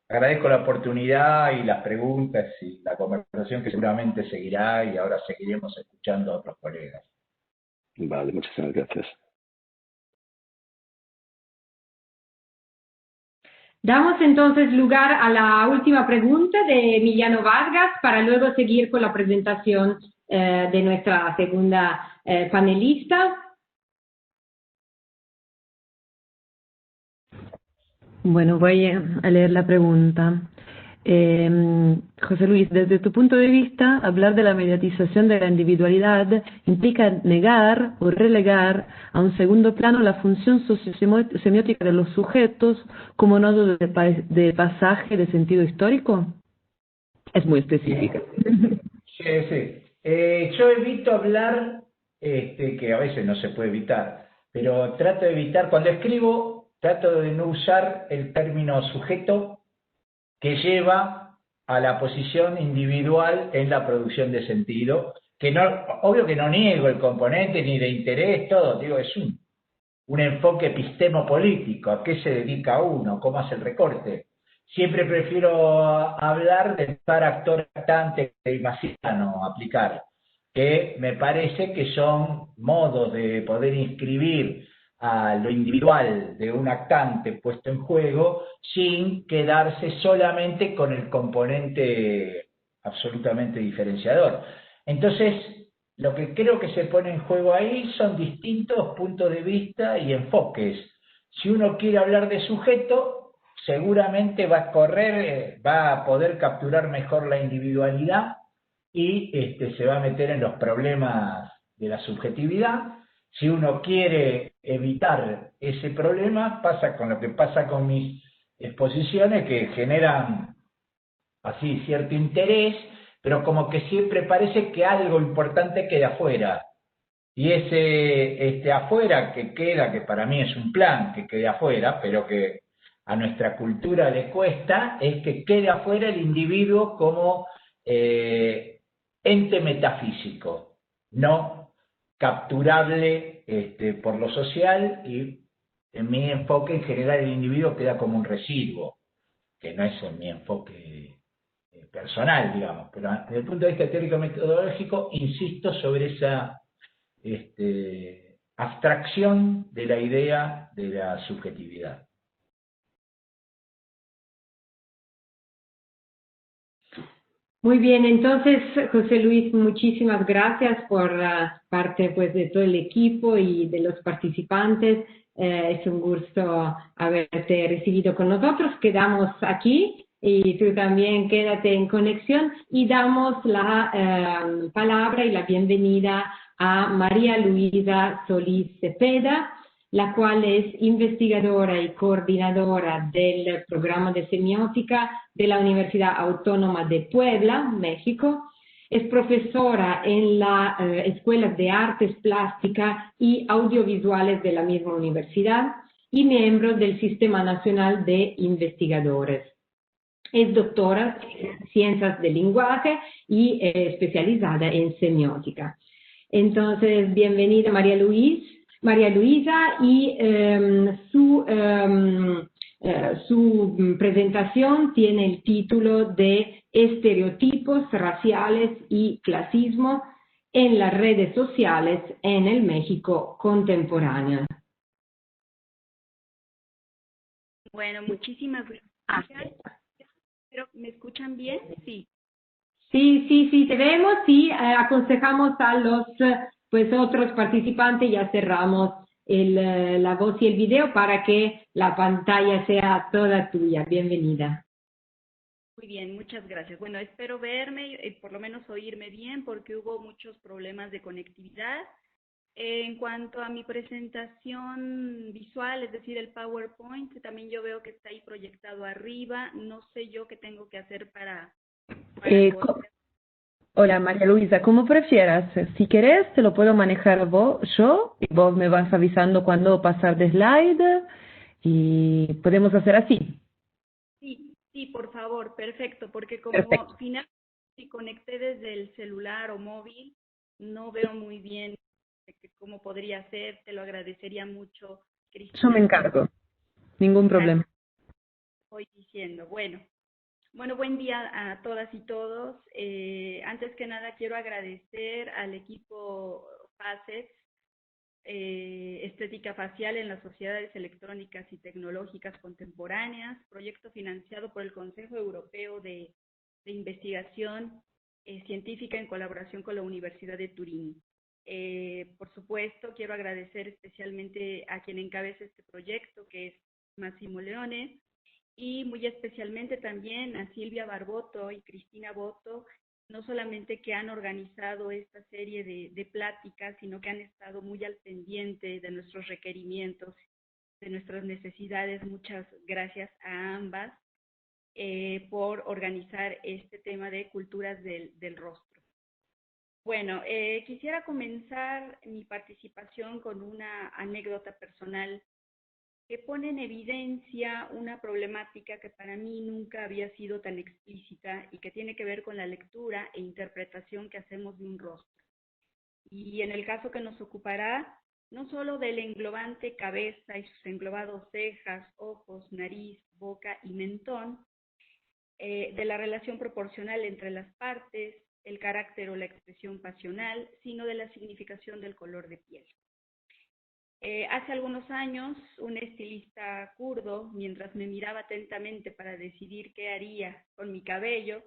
agradezco la oportunidad y las preguntas y la conversación que seguramente seguirá y ahora seguiremos escuchando a otros colegas. Vale, muchísimas gracias. Damos entonces lugar a la última pregunta de Emiliano Vargas para luego seguir con la presentación de nuestra segunda panelista. Bueno, voy a leer la pregunta. José Luis, desde tu punto de vista, hablar de la mediatización de la individualidad implica negar o relegar a un segundo plano la función sociosemiótica de los sujetos como nodo de pasaje de sentido histórico. Es muy específica. Sí, sí. Yo evito hablar, que a veces no se puede evitar, pero trato de evitar, cuando escribo, trato de no usar el término sujeto que lleva a la posición individual en la producción de sentido, que no, obvio que no niego el componente ni de interés, todo, digo, es un enfoque epistemo-político, a qué se dedica uno, cómo hace el recorte. Siempre prefiero hablar de estar actor, actante y marciano, aplicar, que me parece que son modos de poder inscribir a lo individual de un actante puesto en juego sin quedarse solamente con el componente absolutamente diferenciador. Entonces, lo que creo que se pone en juego ahí son distintos puntos de vista y enfoques. Si uno quiere hablar de sujeto, seguramente va a poder capturar mejor la individualidad y se va a meter en los problemas de la subjetividad. Si uno quiere evitar ese problema, pasa con lo que pasa con mis exposiciones, que generan así cierto interés, pero como que siempre parece que algo importante queda afuera. Y ese afuera que queda, que para mí es un plan que quede afuera, pero que a nuestra cultura le cuesta, es que quede afuera el individuo como ente metafísico, no capturable por lo social, y en mi enfoque en general el individuo queda como un residuo, que no es en mi enfoque personal, digamos, pero desde el punto de vista teórico-metodológico, insisto sobre esa abstracción de la idea de la subjetividad. Muy bien, entonces, José Luis, muchísimas gracias por parte pues, de todo el equipo y de los participantes. Es un gusto haberte recibido con nosotros. Quedamos aquí y tú también quédate en conexión y damos la palabra y la bienvenida a María Luisa Solís Cepeda, la cual es investigadora y coordinadora del programa de semiótica de la Universidad Autónoma de Puebla, México. Es profesora en la Escuela de Artes Plásticas y Audiovisuales de la misma universidad y miembro del Sistema Nacional de Investigadores. Es doctora en Ciencias del Lenguaje y especializada en semiótica. Entonces, bienvenida María Luisa, y su presentación tiene el título de Estereotipos raciales y clasismo en las redes sociales en el México contemporáneo. Bueno, muchísimas gracias. ¿Me escuchan bien? Sí. Sí, te vemos y aconsejamos a los pues otros participantes, ya cerramos la voz y el video para que la pantalla sea toda tuya. Bienvenida. Muy bien, muchas gracias. Bueno, espero verme y por lo menos oírme bien porque hubo muchos problemas de conectividad. En cuanto a mi presentación visual, es decir, el PowerPoint, también yo veo que está ahí proyectado arriba. No sé yo qué tengo que hacer para Hola María Luisa, como prefieras. Si querés, te lo puedo manejar yo, y vos me vas avisando cuándo pasar de slide y podemos hacer así. Sí, por favor, perfecto, porque como finalmente si conecté desde el celular o móvil, no veo muy bien cómo podría ser, te lo agradecería mucho, Cristina. Yo me encargo, ningún problema. Voy diciendo, bueno, buen día a todas y todos. Antes que nada quiero agradecer al equipo FACET estética facial en las sociedades electrónicas y tecnológicas contemporáneas, proyecto financiado por el Consejo Europeo de Investigación Científica en colaboración con la Universidad de Turín. Por supuesto, quiero agradecer especialmente a quien encabeza este proyecto, que es Massimo Leone, y muy especialmente también a Silvia Barbotto y Cristina Botto, no solamente que han organizado esta serie de pláticas, sino que han estado muy al pendiente de nuestros requerimientos, de nuestras necesidades. Muchas gracias a ambas por organizar este tema de culturas del rostro. Bueno, quisiera comenzar mi participación con una anécdota personal que pone en evidencia una problemática que para mí nunca había sido tan explícita y que tiene que ver con la lectura e interpretación que hacemos de un rostro. Y en el caso que nos ocupará, no solo del englobante cabeza y sus englobados cejas, ojos, nariz, boca y mentón, de la relación proporcional entre las partes, el carácter o la expresión pasional, sino de la significación del color de piel. Hace algunos años, un estilista kurdo, mientras me miraba atentamente para decidir qué haría con mi cabello,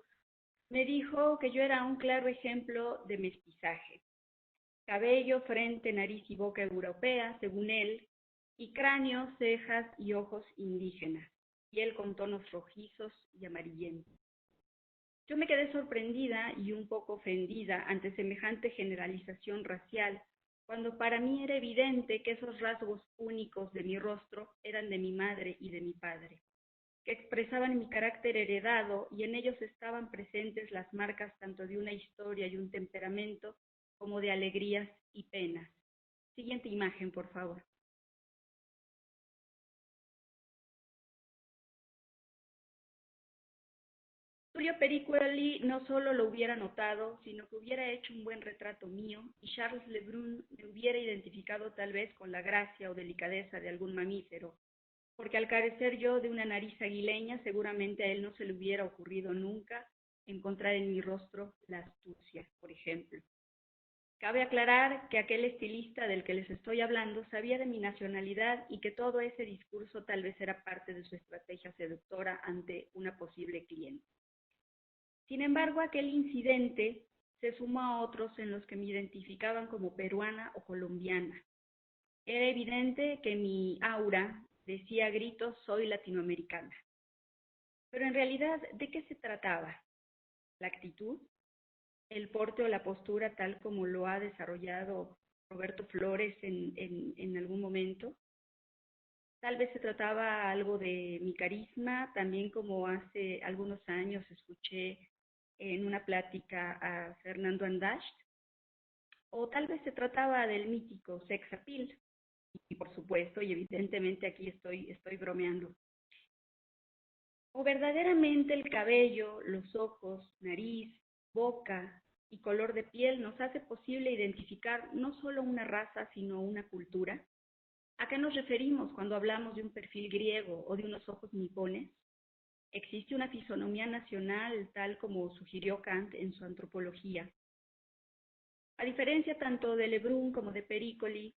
me dijo que yo era un claro ejemplo de mestizaje. Cabello, frente, nariz y boca europea, según él, y cráneo, cejas y ojos indígenas, piel con tonos rojizos y amarillentos. Yo me quedé sorprendida y un poco ofendida ante semejante generalización racial, cuando para mí era evidente que esos rasgos únicos de mi rostro eran de mi madre y de mi padre, que expresaban mi carácter heredado y en ellos estaban presentes las marcas tanto de una historia y un temperamento como de alegrías y penas. Siguiente imagen, por favor. Tullio Pericoli no solo lo hubiera notado, sino que hubiera hecho un buen retrato mío y Charles Le Brun me hubiera identificado tal vez con la gracia o delicadeza de algún mamífero, porque al carecer yo de una nariz aguileña, seguramente a él no se le hubiera ocurrido nunca encontrar en mi rostro la astucia, por ejemplo. Cabe aclarar que aquel estilista del que les estoy hablando sabía de mi nacionalidad y que todo ese discurso tal vez era parte de su estrategia seductora ante una posible cliente. Sin embargo, aquel incidente se sumó a otros en los que me identificaban como peruana o colombiana. Era evidente que mi aura decía a gritos soy latinoamericana. Pero en realidad, ¿de qué se trataba? ¿La actitud? ¿El porte o la postura tal como lo ha desarrollado Roberto Flores en algún momento? Tal vez se trataba algo de mi carisma, también como hace algunos años escuché en una plática a Fernando Andacht, o tal vez se trataba del mítico sex appeal, y por supuesto, y evidentemente aquí estoy bromeando. O verdaderamente el cabello, los ojos, nariz, boca y color de piel nos hace posible identificar no solo una raza, sino una cultura. ¿A qué nos referimos cuando hablamos de un perfil griego o de unos ojos nipones? Existe una fisonomía nacional, tal como sugirió Kant en su antropología. A diferencia tanto de Le Brun como de Pericoli,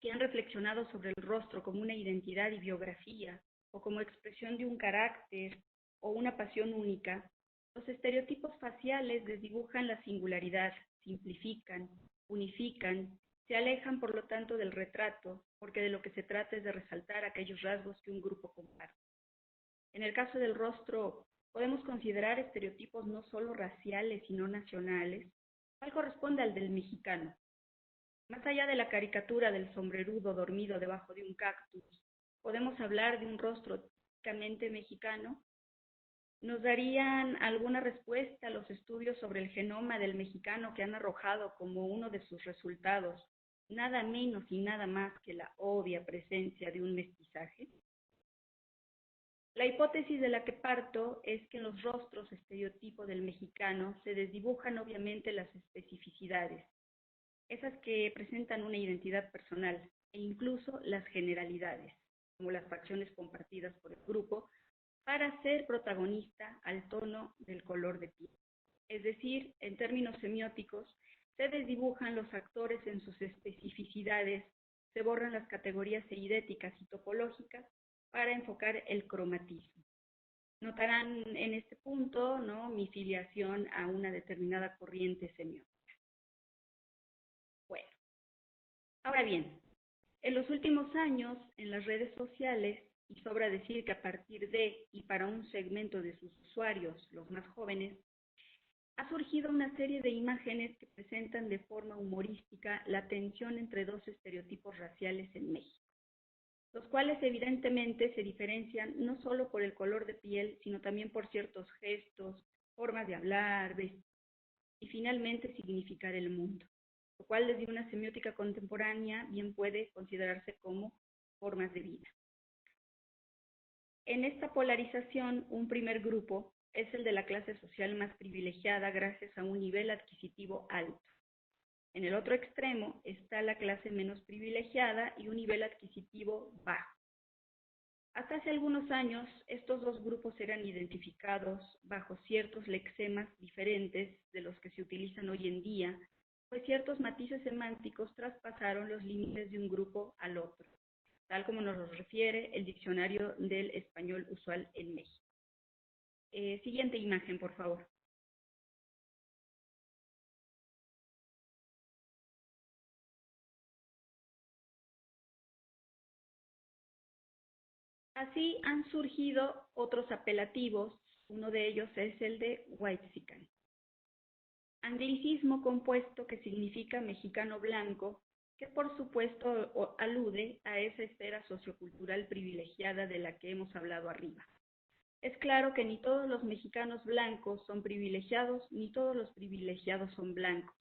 que han reflexionado sobre el rostro como una identidad y biografía, o como expresión de un carácter o una pasión única, los estereotipos faciales desdibujan la singularidad, simplifican, unifican, se alejan por lo tanto del retrato, porque de lo que se trata es de resaltar aquellos rasgos que un grupo comparte. En el caso del rostro, podemos considerar estereotipos no solo raciales, sino nacionales, cual corresponde al del mexicano. Más allá de la caricatura del sombrerudo dormido debajo de un cactus, podemos hablar de un rostro típicamente mexicano. ¿Nos darían alguna respuesta a los estudios sobre el genoma del mexicano que han arrojado como uno de sus resultados nada menos y nada más que la obvia presencia de un mestizaje? La hipótesis de la que parto es que en los rostros estereotipo del mexicano se desdibujan obviamente las especificidades, esas que presentan una identidad personal, e incluso las generalidades, como las facciones compartidas por el grupo, para ser protagonista al tono del color de piel. Es decir, en términos semióticos, Se desdibujan los actores en sus especificidades, se borran las categorías eidéticas y topológicas para enfocar el cromatismo. Notarán en este punto, ¿no?, mi filiación a una determinada corriente semiótica. Bueno, ahora bien, en los últimos años, en las redes sociales, y sobra decir que a partir de y para un segmento de sus usuarios, los más jóvenes, ha surgido una serie de imágenes que presentan de forma humorística la tensión entre dos estereotipos raciales en México, los cuales evidentemente se diferencian no solo por el color de piel, sino también por ciertos gestos, formas de hablar, y finalmente significar el mundo, lo cual desde una semiótica contemporánea bien puede considerarse como formas de vida. En esta polarización, un primer grupo es el de la clase social más privilegiada gracias a un nivel adquisitivo alto. En el otro extremo está la clase menos privilegiada y un nivel adquisitivo bajo. Hasta hace algunos años, estos dos grupos eran identificados bajo ciertos lexemas diferentes de los que se utilizan hoy en día, pues ciertos matices semánticos traspasaron los límites de un grupo al otro, tal como nos lo refiere el Diccionario del Español Usual en México. Siguiente imagen, por favor. Así han surgido otros apelativos, uno de ellos es el de whitexican, anglicismo compuesto que significa mexicano blanco, que por supuesto alude a esa esfera sociocultural privilegiada de la que hemos hablado arriba. Es claro que ni todos los mexicanos blancos son privilegiados, ni todos los privilegiados son blancos.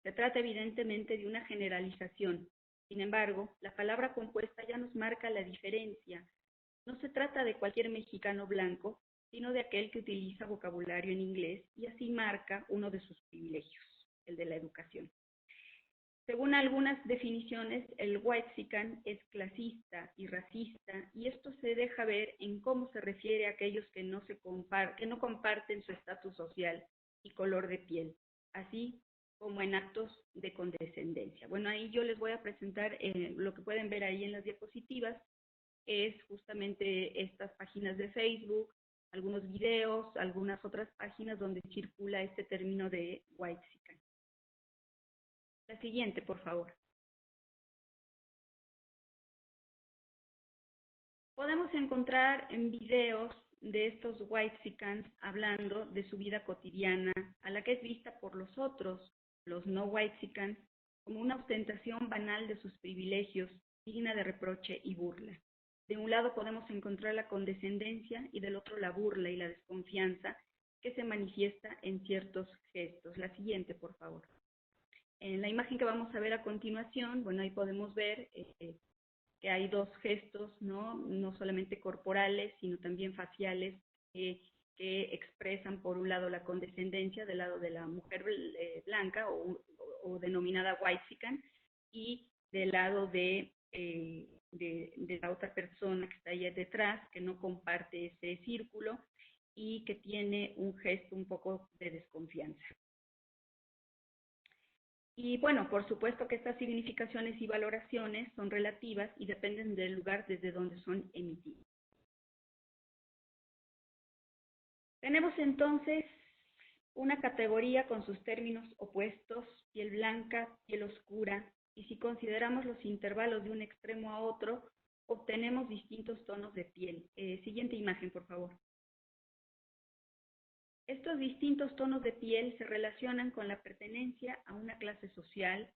Se trata evidentemente de una generalización. Sin embargo, la palabra compuesta ya nos marca la diferencia. No se trata de cualquier mexicano blanco, sino de aquel que utiliza vocabulario en inglés y así marca uno de sus privilegios, el de la educación. Según algunas definiciones, el whitexican es clasista y racista, y esto se deja ver en cómo se refiere a aquellos que no comparten su estatus social y color de piel, así como en actos de condescendencia. Bueno, ahí yo les voy a presentar lo que pueden ver ahí en las diapositivas, es justamente estas páginas de Facebook, algunos videos, algunas otras páginas donde circula este término de whitexican. La siguiente, por favor. Podemos encontrar en videos de estos whitexicans hablando de su vida cotidiana, a la que es vista por los otros, los no whitexicans, como una ostentación banal de sus privilegios, digna de reproche y burla. De un lado podemos encontrar la condescendencia y del otro la burla y la desconfianza que se manifiesta en ciertos gestos. La siguiente, por favor. En la imagen que vamos a ver a continuación, bueno, ahí podemos ver que hay dos gestos, no solamente corporales, sino también faciales, que expresan por un lado la condescendencia del lado de la mujer blanca o denominada whitexican, y del lado de la otra persona que está ahí detrás, que no comparte ese círculo y que tiene un gesto un poco de desconfianza. Y bueno, por supuesto que estas significaciones y valoraciones son relativas y dependen del lugar desde donde son emitidas. Tenemos entonces una categoría con sus términos opuestos, piel blanca, piel oscura, y si consideramos los intervalos de un extremo a otro, obtenemos distintos tonos de piel. Siguiente imagen, por favor. Estos distintos tonos de piel se relacionan con la pertenencia a una clase social,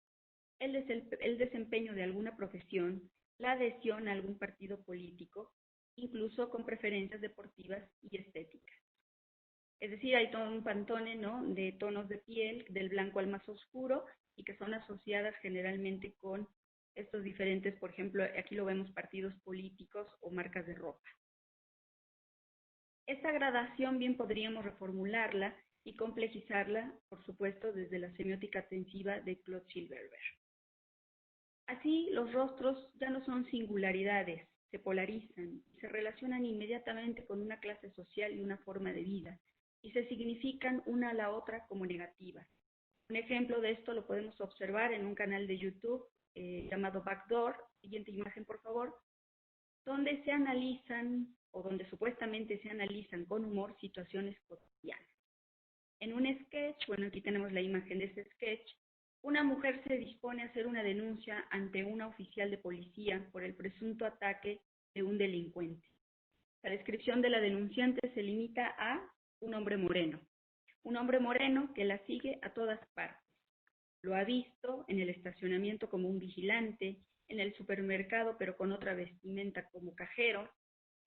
el desempeño de alguna profesión, la adhesión a algún partido político, incluso con preferencias deportivas y estéticas. Es decir, hay todo un pantone, ¿no?, de tonos de piel, del blanco al más oscuro, y que son asociadas generalmente con estos diferentes, por ejemplo, aquí lo vemos, partidos políticos o marcas de ropa. Esta gradación bien podríamos reformularla y complejizarla, por supuesto, desde la semiótica atensiva de Claude Silverberg. Así, los rostros ya no son singularidades, se polarizan y se relacionan inmediatamente con una clase social y una forma de vida, y se significan una a la otra como negativas. Un ejemplo de esto lo podemos observar en un canal de YouTube llamado Backdoor, siguiente imagen por favor, donde se analizan o donde supuestamente se analizan con humor situaciones cotidianas. En un sketch, bueno, aquí tenemos la imagen de ese sketch, una mujer se dispone a hacer una denuncia ante una oficial de policía por el presunto ataque de un delincuente. La descripción de la denunciante se limita a un hombre moreno que la sigue a todas partes. Lo ha visto en el estacionamiento como un vigilante, en el supermercado pero con otra vestimenta como cajero,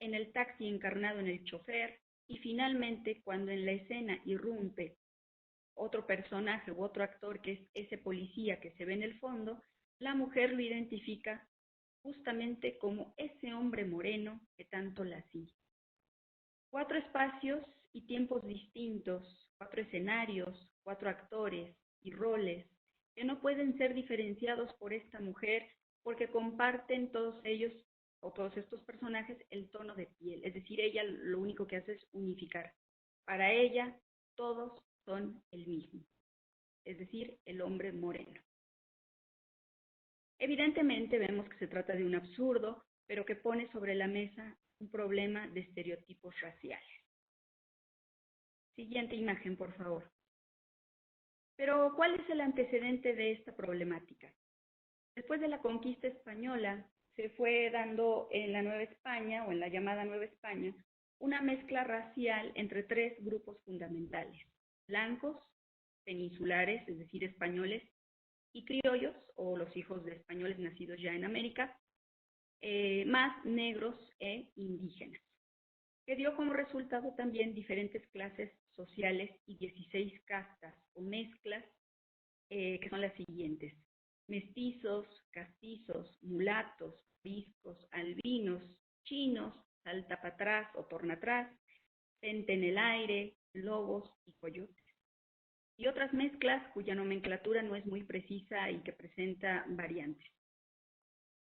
en el taxi encarnado en el chofer, y finalmente cuando en la escena irrumpe otro personaje u otro actor que es ese policía que se ve en el fondo, la mujer lo identifica justamente como ese hombre moreno que tanto la sigue. 4 espacios y tiempos distintos, 4 escenarios, 4 actores y roles que no pueden ser diferenciados por esta mujer porque comparten todos ellos o todos estos personajes el tono de piel, es decir, ella lo único que hace es unificar. Para ella todos son el mismo, es decir, el hombre moreno. Evidentemente vemos que se trata de un absurdo, pero que pone sobre la mesa un problema de estereotipos raciales. Siguiente imagen, por favor. Pero, ¿cuál es el antecedente de esta problemática? Después de la conquista española, se fue dando en la Nueva España, o en la llamada Nueva España, una mezcla racial entre 3 grupos fundamentales: blancos, peninsulares, es decir, españoles, y criollos, o los hijos de españoles nacidos ya en América, más negros e indígenas, que dio como resultado también diferentes clases sociales y 16 castas o mezclas, que son las siguientes: mestizos, castizos, mulatos, viscos, albinos, chinos, salta para atrás o torna atrás, gente en el aire, lobos y coyotes. Y otras mezclas cuya nomenclatura no es muy precisa y que presenta variantes.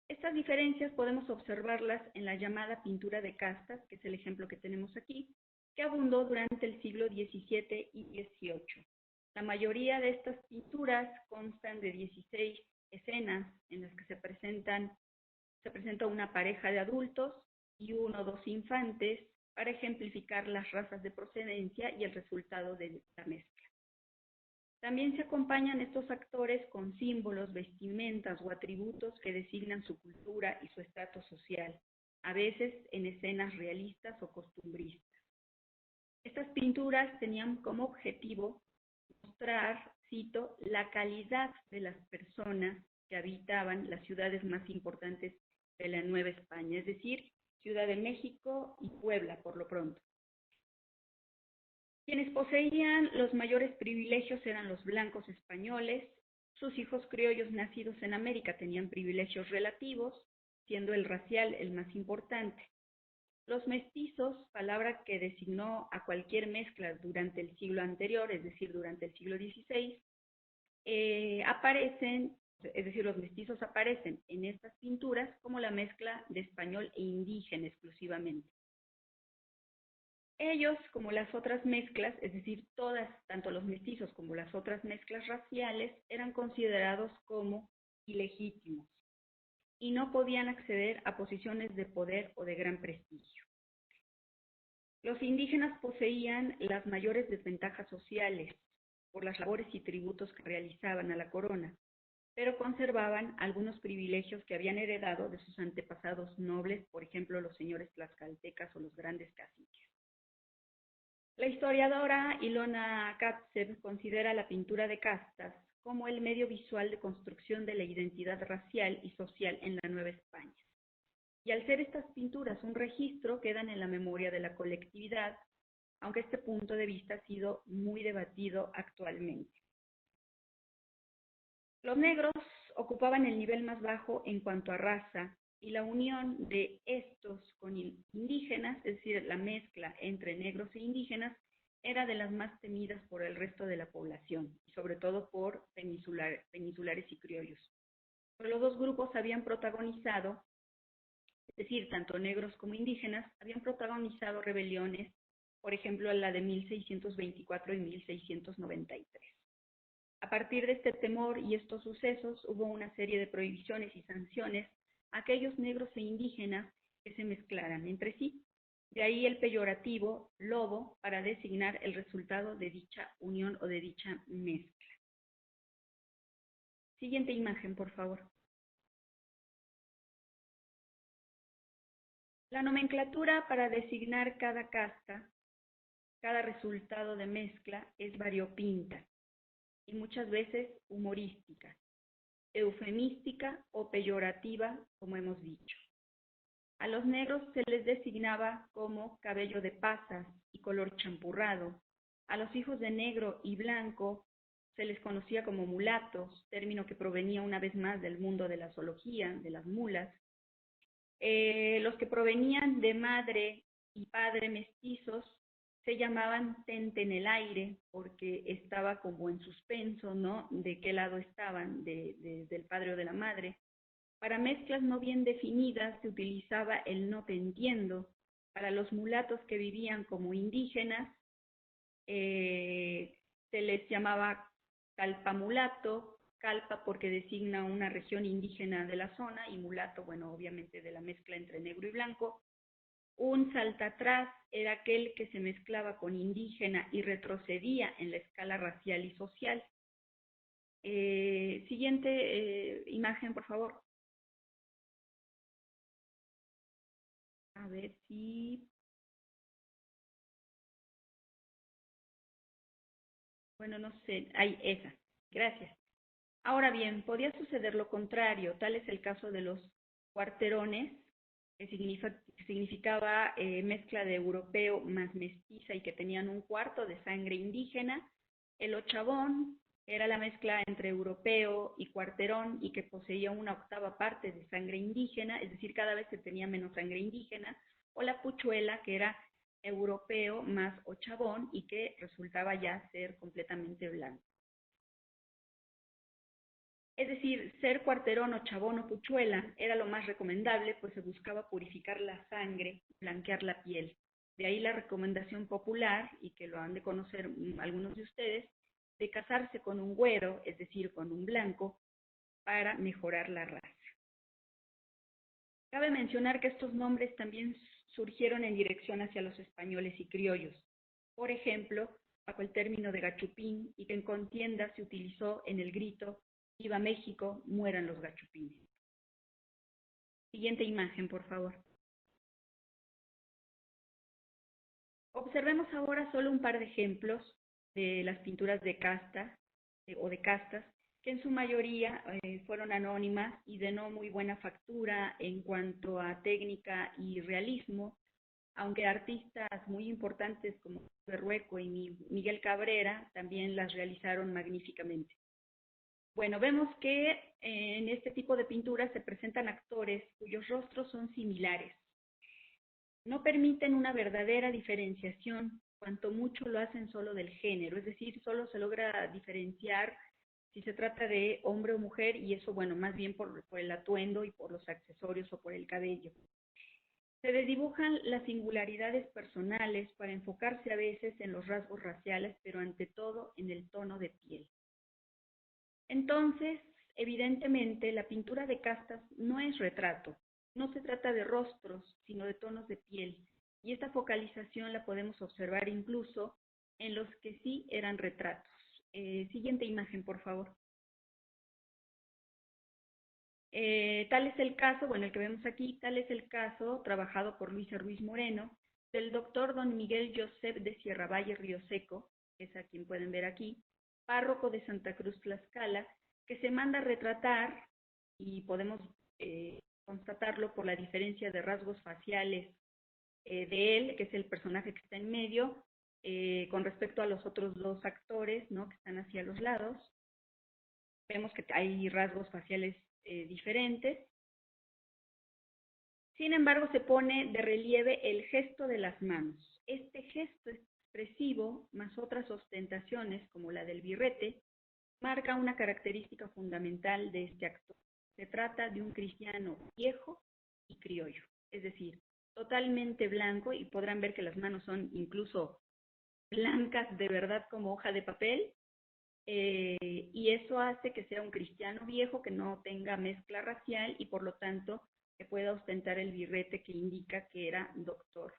Estas diferencias podemos observarlas en la llamada pintura de castas, que es el ejemplo que tenemos aquí, que abundó durante el siglo XVII y XVIII. La mayoría de estas pinturas constan de 16 escenas en las que se presenta una pareja de adultos y 1 o 2 infantes para ejemplificar las razas de procedencia y el resultado de la mezcla. También se acompañan estos actores con símbolos, vestimentas o atributos que designan su cultura y su estrato social, a veces en escenas realistas o costumbristas. Estas pinturas tenían como objetivo mostrar, cito, la calidad de las personas que habitaban las ciudades más importantes de la Nueva España, es decir, Ciudad de México y Puebla, por lo pronto. Quienes poseían los mayores privilegios eran los blancos españoles. Sus hijos criollos nacidos en América tenían privilegios relativos, siendo el racial el más importante. Los mestizos, palabra que designó a cualquier mezcla durante el siglo anterior, es decir, durante el siglo XVI, los mestizos aparecen en estas pinturas como la mezcla de español e indígena exclusivamente. Ellos, como las otras mezclas, es decir, todas, tanto los mestizos como las otras mezclas raciales, eran considerados como ilegítimos y no podían acceder a posiciones de poder o de gran prestigio. Los indígenas poseían las mayores desventajas sociales por las labores y tributos que realizaban a la corona, pero conservaban algunos privilegios que habían heredado de sus antepasados nobles, por ejemplo, los señores tlaxcaltecas o los grandes caciques. La historiadora Ilona Katsev considera la pintura de castas como el medio visual de construcción de la identidad racial y social en la Nueva España. Y al ser estas pinturas un registro, quedan en la memoria de la colectividad, aunque este punto de vista ha sido muy debatido actualmente. Los negros ocupaban el nivel más bajo en cuanto a raza, y la unión de estos con indígenas, es decir, la mezcla entre negros e indígenas, era de las más temidas por el resto de la población, y sobre todo por peninsulares y criollos. Pero los dos grupos habían protagonizado, es decir, tanto negros como indígenas, habían protagonizado rebeliones, por ejemplo, la de 1624 y 1693. A partir de este temor y estos sucesos hubo una serie de prohibiciones y sanciones a aquellos negros e indígenas que se mezclaran entre sí. De ahí el peyorativo lobo para designar el resultado de dicha unión o de dicha mezcla. Siguiente imagen, por favor. La nomenclatura para designar cada casta, cada resultado de mezcla es variopinta y muchas veces humorística, eufemística o peyorativa, como hemos dicho. A los negros se les designaba como cabello de pasas y color champurrado. A los hijos de negro y blanco se les conocía como mulatos, término que provenía una vez más del mundo de la zoología, de las mulas. Los que provenían de madre y padre mestizos se llamaban tente en el aire porque estaba como en suspenso, ¿no? De qué lado estaban, del padre o de la madre. Para mezclas no bien definidas se utilizaba el no te entiendo. Para los mulatos que vivían como indígenas se les llamaba calpamulato, calpa porque designa una región indígena de la zona y mulato, bueno, obviamente de la mezcla entre negro y blanco. Un saltatrás era aquel que se mezclaba con indígena y retrocedía en la escala racial y social. Siguiente imagen, por favor. A ver si... Bueno, no sé. Ahí, esa. Gracias. Ahora bien, podía suceder lo contrario. Tal es el caso de los cuarterones, que significaba mezcla de europeo más mestiza y que tenían un cuarto de sangre indígena. El ochavón era la mezcla entre europeo y cuarterón y que poseía una octava parte de sangre indígena, es decir, cada vez se tenía menos sangre indígena. O la puchuela, que era europeo más ochavón y que resultaba ya ser completamente blanco. Es decir, ser cuarterón, ochavón o puchuela era lo más recomendable, pues se buscaba purificar la sangre, blanquear la piel. De ahí la recomendación popular, y que lo han de conocer algunos de ustedes, de casarse con un güero, es decir, con un blanco, para mejorar la raza. Cabe mencionar que estos nombres también surgieron en dirección hacia los españoles y criollos. Por ejemplo, bajo el término de gachupín, y que en contienda se utilizó en el grito "Viva México, mueran los gachupines". Siguiente imagen, por favor. Observemos ahora solo un par de ejemplos de las pinturas de casta o de castas, que en su mayoría fueron anónimas y de no muy buena factura en cuanto a técnica y realismo, aunque artistas muy importantes como Berrueco y Miguel Cabrera también las realizaron magníficamente. Bueno, vemos que en este tipo de pinturas se presentan actores cuyos rostros son similares. No permiten una verdadera diferenciación, cuanto mucho lo hacen solo del género, es decir, solo se logra diferenciar si se trata de hombre o mujer, y eso, bueno, más bien por el atuendo y por los accesorios o por el cabello. Se desdibujan las singularidades personales para enfocarse a veces en los rasgos raciales, pero ante todo en el tono de piel. Entonces, evidentemente, la pintura de castas no es retrato, no se trata de rostros, sino de tonos de piel, y esta focalización la podemos observar incluso en los que sí eran retratos. Siguiente imagen, por favor. Tal es el caso, bueno, el que vemos aquí, tal es el caso, trabajado por Luisa Ruiz Moreno, del doctor don Miguel Josep de Sierravalle Río Seco, que es a quien pueden ver aquí, párroco de Santa Cruz Tlaxcala, que se manda a retratar, y podemos constatarlo por la diferencia de rasgos faciales de él, que es el personaje que está en medio, con respecto a los otros dos actores, ¿no?, que están hacia los lados. Vemos que hay rasgos faciales diferentes. Sin embargo, se pone de relieve el gesto de las manos. Este gesto expresivo, más otras ostentaciones como la del birrete, marca una característica fundamental de este actor. Se trata de un cristiano viejo y criollo, es decir, totalmente blanco, y podrán ver que las manos son incluso blancas de verdad como hoja de papel, y eso hace que sea un cristiano viejo que no tenga mezcla racial y por lo tanto que pueda ostentar el birrete que indica que era doctor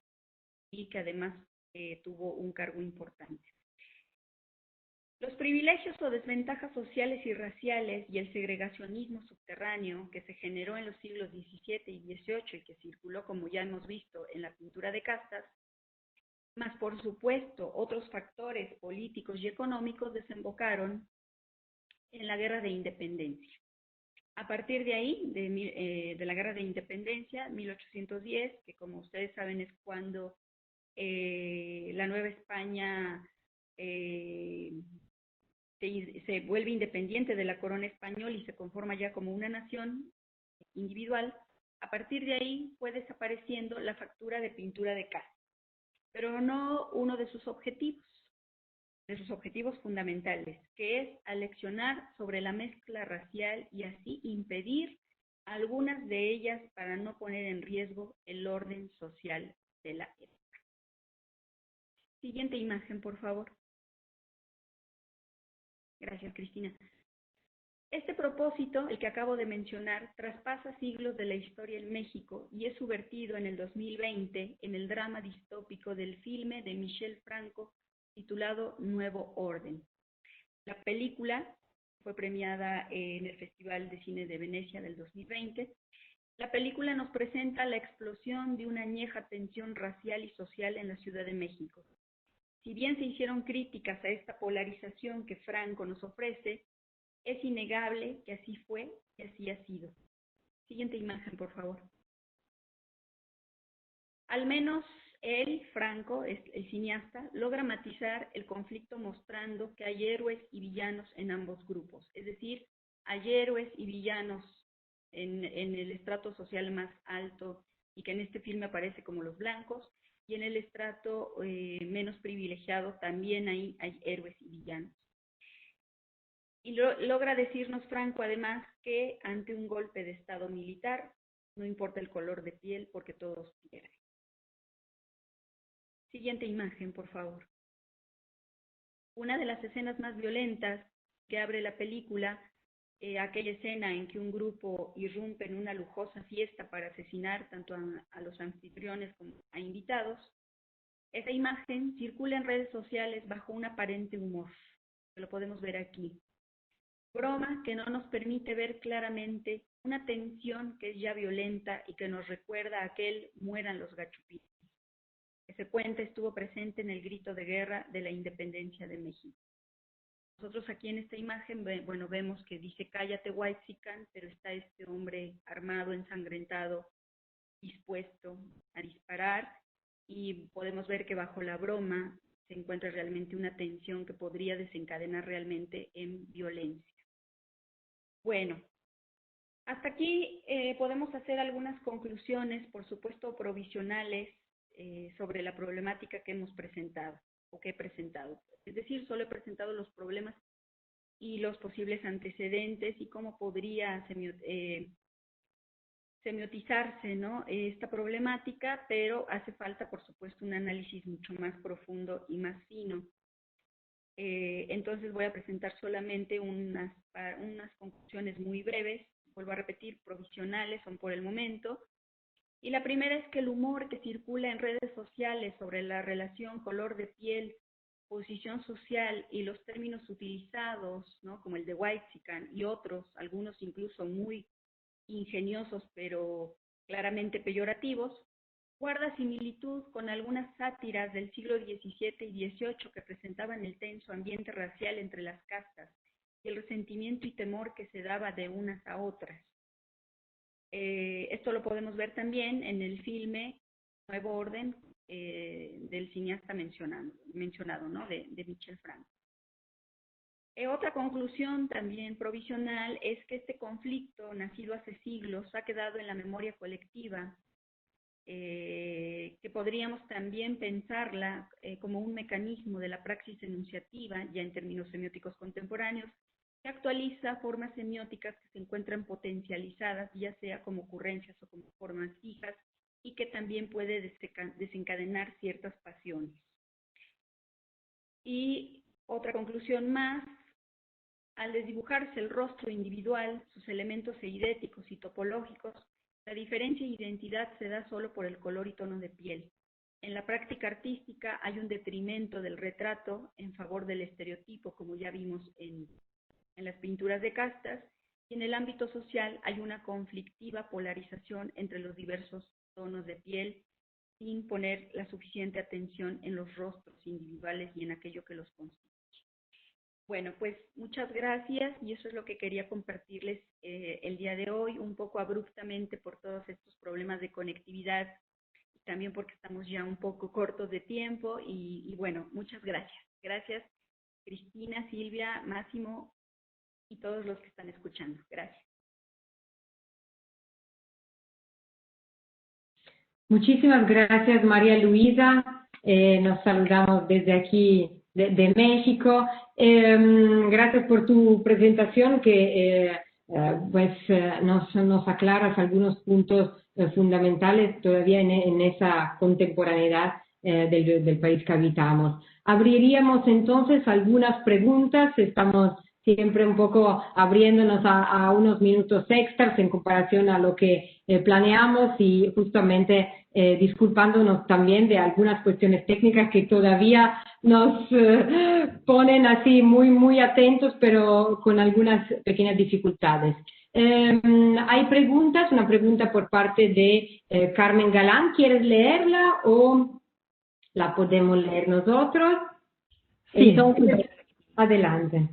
y que además tuvo un cargo importante. Los privilegios o desventajas sociales y raciales y el segregacionismo subterráneo que se generó en los siglos XVII y XVIII y que circuló, como ya hemos visto, en la pintura de castas, más por supuesto otros factores políticos y económicos desembocaron en la Guerra de Independencia. A partir de ahí, de la Guerra de Independencia, 1810, que como ustedes saben es cuando la Nueva España se vuelve independiente de la corona española y se conforma ya como una nación individual, a partir de ahí fue desapareciendo la factura de pintura de casta, pero no uno de sus objetivos fundamentales, que es aleccionar sobre la mezcla racial y así impedir algunas de ellas para no poner en riesgo el orden social de la época. Siguiente imagen, por favor. Gracias, Cristina. Este propósito, el que acabo de mencionar, traspasa siglos de la historia en México y es subvertido en el 2020 en el drama distópico del filme de Michel Franco titulado Nuevo Orden. La película fue premiada en el Festival de Cine de Venecia del 2020. La película nos presenta la explosión de una añeja tensión racial y social en la Ciudad de México. Si bien se hicieron críticas a esta polarización que Franco nos ofrece, es innegable que así fue y así ha sido. Siguiente imagen, por favor. Al menos él, Franco, el cineasta, logra matizar el conflicto mostrando que hay héroes y villanos en ambos grupos. Es decir, hay héroes y villanos en el estrato social más alto y que en este filme aparece como los blancos, y en el estrato menos privilegiado también hay héroes y villanos. Y logra decirnos Franco además que ante un golpe de estado militar no importa el color de piel porque todos pierden. Siguiente imagen, por favor. Una de las escenas más violentas que abre la película, aquella escena en que un grupo irrumpe en una lujosa fiesta para asesinar tanto a los anfitriones como a invitados. Esa imagen circula en redes sociales bajo un aparente humor, que lo podemos ver aquí. Broma que no nos permite ver claramente una tensión que es ya violenta y que nos recuerda a aquel mueran los gachupines. Ese cuento estuvo presente en el grito de guerra de la independencia de México. Nosotros aquí en esta imagen, bueno, vemos que dice cállate Huayxican, pero está este hombre armado, ensangrentado, dispuesto a disparar, y podemos ver que bajo la broma se encuentra realmente una tensión que podría desencadenar realmente en violencia. Bueno, hasta aquí podemos hacer algunas conclusiones, por supuesto provisionales, sobre la problemática que hemos presentado, o que he presentado. Es decir, solo he presentado los problemas y los posibles antecedentes y cómo podría semiotizarse, ¿no?, esta problemática, pero hace falta, por supuesto, un análisis mucho más profundo y más fino. Entonces voy a presentar solamente unas conclusiones muy breves, vuelvo a repetir, provisionales son por el momento. Y la primera es que el humor que circula en redes sociales sobre la relación color de piel, posición social y los términos utilizados, ¿no?, como el de Whitezican y otros, algunos incluso muy ingeniosos pero claramente peyorativos, guarda similitud con algunas sátiras del siglo XVII y XVIII que presentaban el tenso ambiente racial entre las castas y el resentimiento y temor que se daba de unas a otras. Esto lo podemos ver también en el filme Nuevo Orden del cineasta mencionado, ¿no?, de Michel Franco. Otra conclusión también provisional es que este conflicto, nacido hace siglos, ha quedado en la memoria colectiva, que podríamos también pensarla como un mecanismo de la praxis enunciativa, ya en términos semióticos contemporáneos, que actualiza formas semióticas que se encuentran potencializadas, ya sea como ocurrencias o como formas fijas, y que también puede desencadenar ciertas pasiones. Y otra conclusión más, Al desdibujarse el rostro individual, sus elementos eidéticos y topológicos, la diferencia e identidad se da solo por el color y tono de piel. En la práctica artística hay un detrimento del retrato en favor del estereotipo, como ya vimos en las pinturas de castas, y en el ámbito social hay una conflictiva polarización entre los diversos tonos de piel, sin poner la suficiente atención en los rostros individuales y en aquello que los constituye. Bueno, pues muchas gracias, y eso es lo que quería compartirles el día de hoy, un poco abruptamente por todos estos problemas de conectividad, y también porque estamos ya un poco cortos de tiempo, y bueno, muchas gracias. Gracias, Cristina, Silvia, Máximo, y todos los que están escuchando. Gracias. Muchísimas gracias, María Luisa. Nos saludamos desde aquí, de México. Gracias por tu presentación que nos aclaras algunos puntos fundamentales todavía en esa contemporaneidad del país que habitamos. Abriríamos entonces algunas preguntas. Estamos siempre un poco abriéndonos a unos minutos extras en comparación a lo que planeamos, y justamente disculpándonos también de algunas cuestiones técnicas que todavía nos ponen así muy atentos, pero con algunas pequeñas dificultades. Hay preguntas, una pregunta por parte de Carmen Galán. ¿Quieres leerla o la podemos leer nosotros? Sí. Entonces, adelante.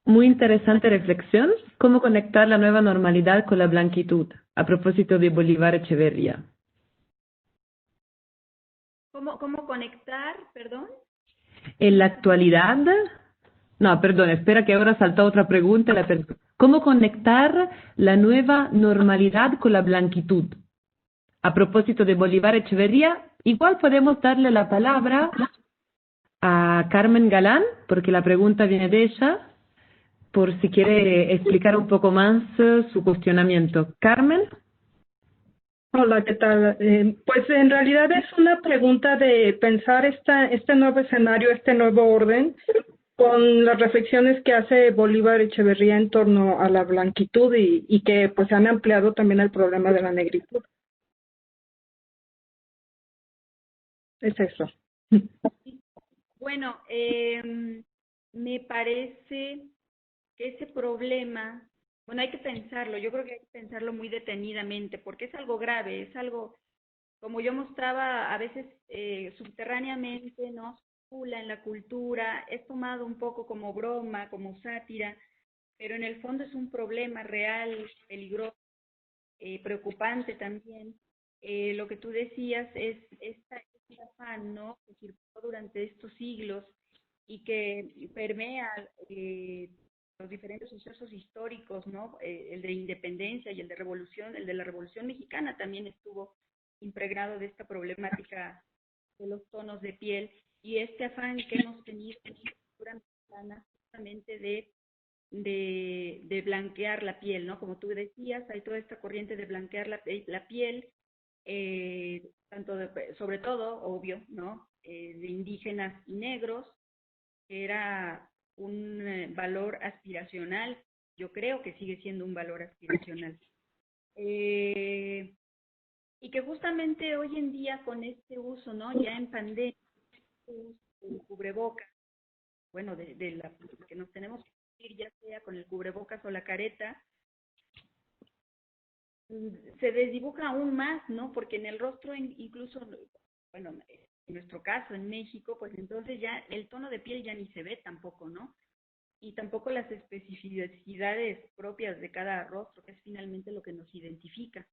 Muy interesante reflexión. ¿Cómo conectar la nueva normalidad con la blanquitud? A propósito de Bolívar Echeverría. ¿Cómo conectar, perdón? En la actualidad... No, perdón, espera que ahora salta otra pregunta. ¿Cómo conectar la nueva normalidad con la blanquitud? A propósito de Bolívar Echeverría, igual podemos darle la palabra a Carmen Galán, porque la pregunta viene de ella, por si quiere explicar un poco más su cuestionamiento. Carmen. Hola, ¿qué tal? Pues en realidad es una pregunta de pensar este nuevo escenario, este nuevo orden, con las reflexiones que hace Bolívar Echeverría en torno a la blanquitud y que pues han ampliado también el problema de la negritud. Es eso. Bueno, me parece que ese problema, bueno, hay que pensarlo, yo creo que hay que pensarlo muy detenidamente, porque es algo grave, es algo, como yo mostraba, a veces subterráneamente, ¿no? Circula en la cultura, es tomado un poco como broma, como sátira, pero en el fondo es un problema real, peligroso, preocupante también. Lo que tú decías es este afán, ¿no?, que circuló durante estos siglos y que permea los diferentes sucesos históricos, ¿no? El de independencia y el de revolución, el de la Revolución Mexicana también estuvo impregnado de esta problemática de los tonos de piel, y este afán que hemos tenido en la cultura mexicana justamente de blanquear la piel, ¿no? Como tú decías, hay toda esta corriente de blanquear la piel, sobre todo, obvio, ¿no? De indígenas y negros, que era un valor aspiracional. Yo creo que sigue siendo un valor aspiracional. Y que justamente hoy en día con este uso, ¿no?, ya en pandemia, el cubrebocas, bueno, de la que nos tenemos que ir, ya sea con el cubrebocas o la careta, se desdibuja aún más, ¿no? Porque en el rostro, incluso, bueno, en nuestro caso, en México, pues entonces ya el tono de piel ya ni se ve tampoco, ¿no? Y tampoco las especificidades propias de cada rostro, que es finalmente lo que nos identifica.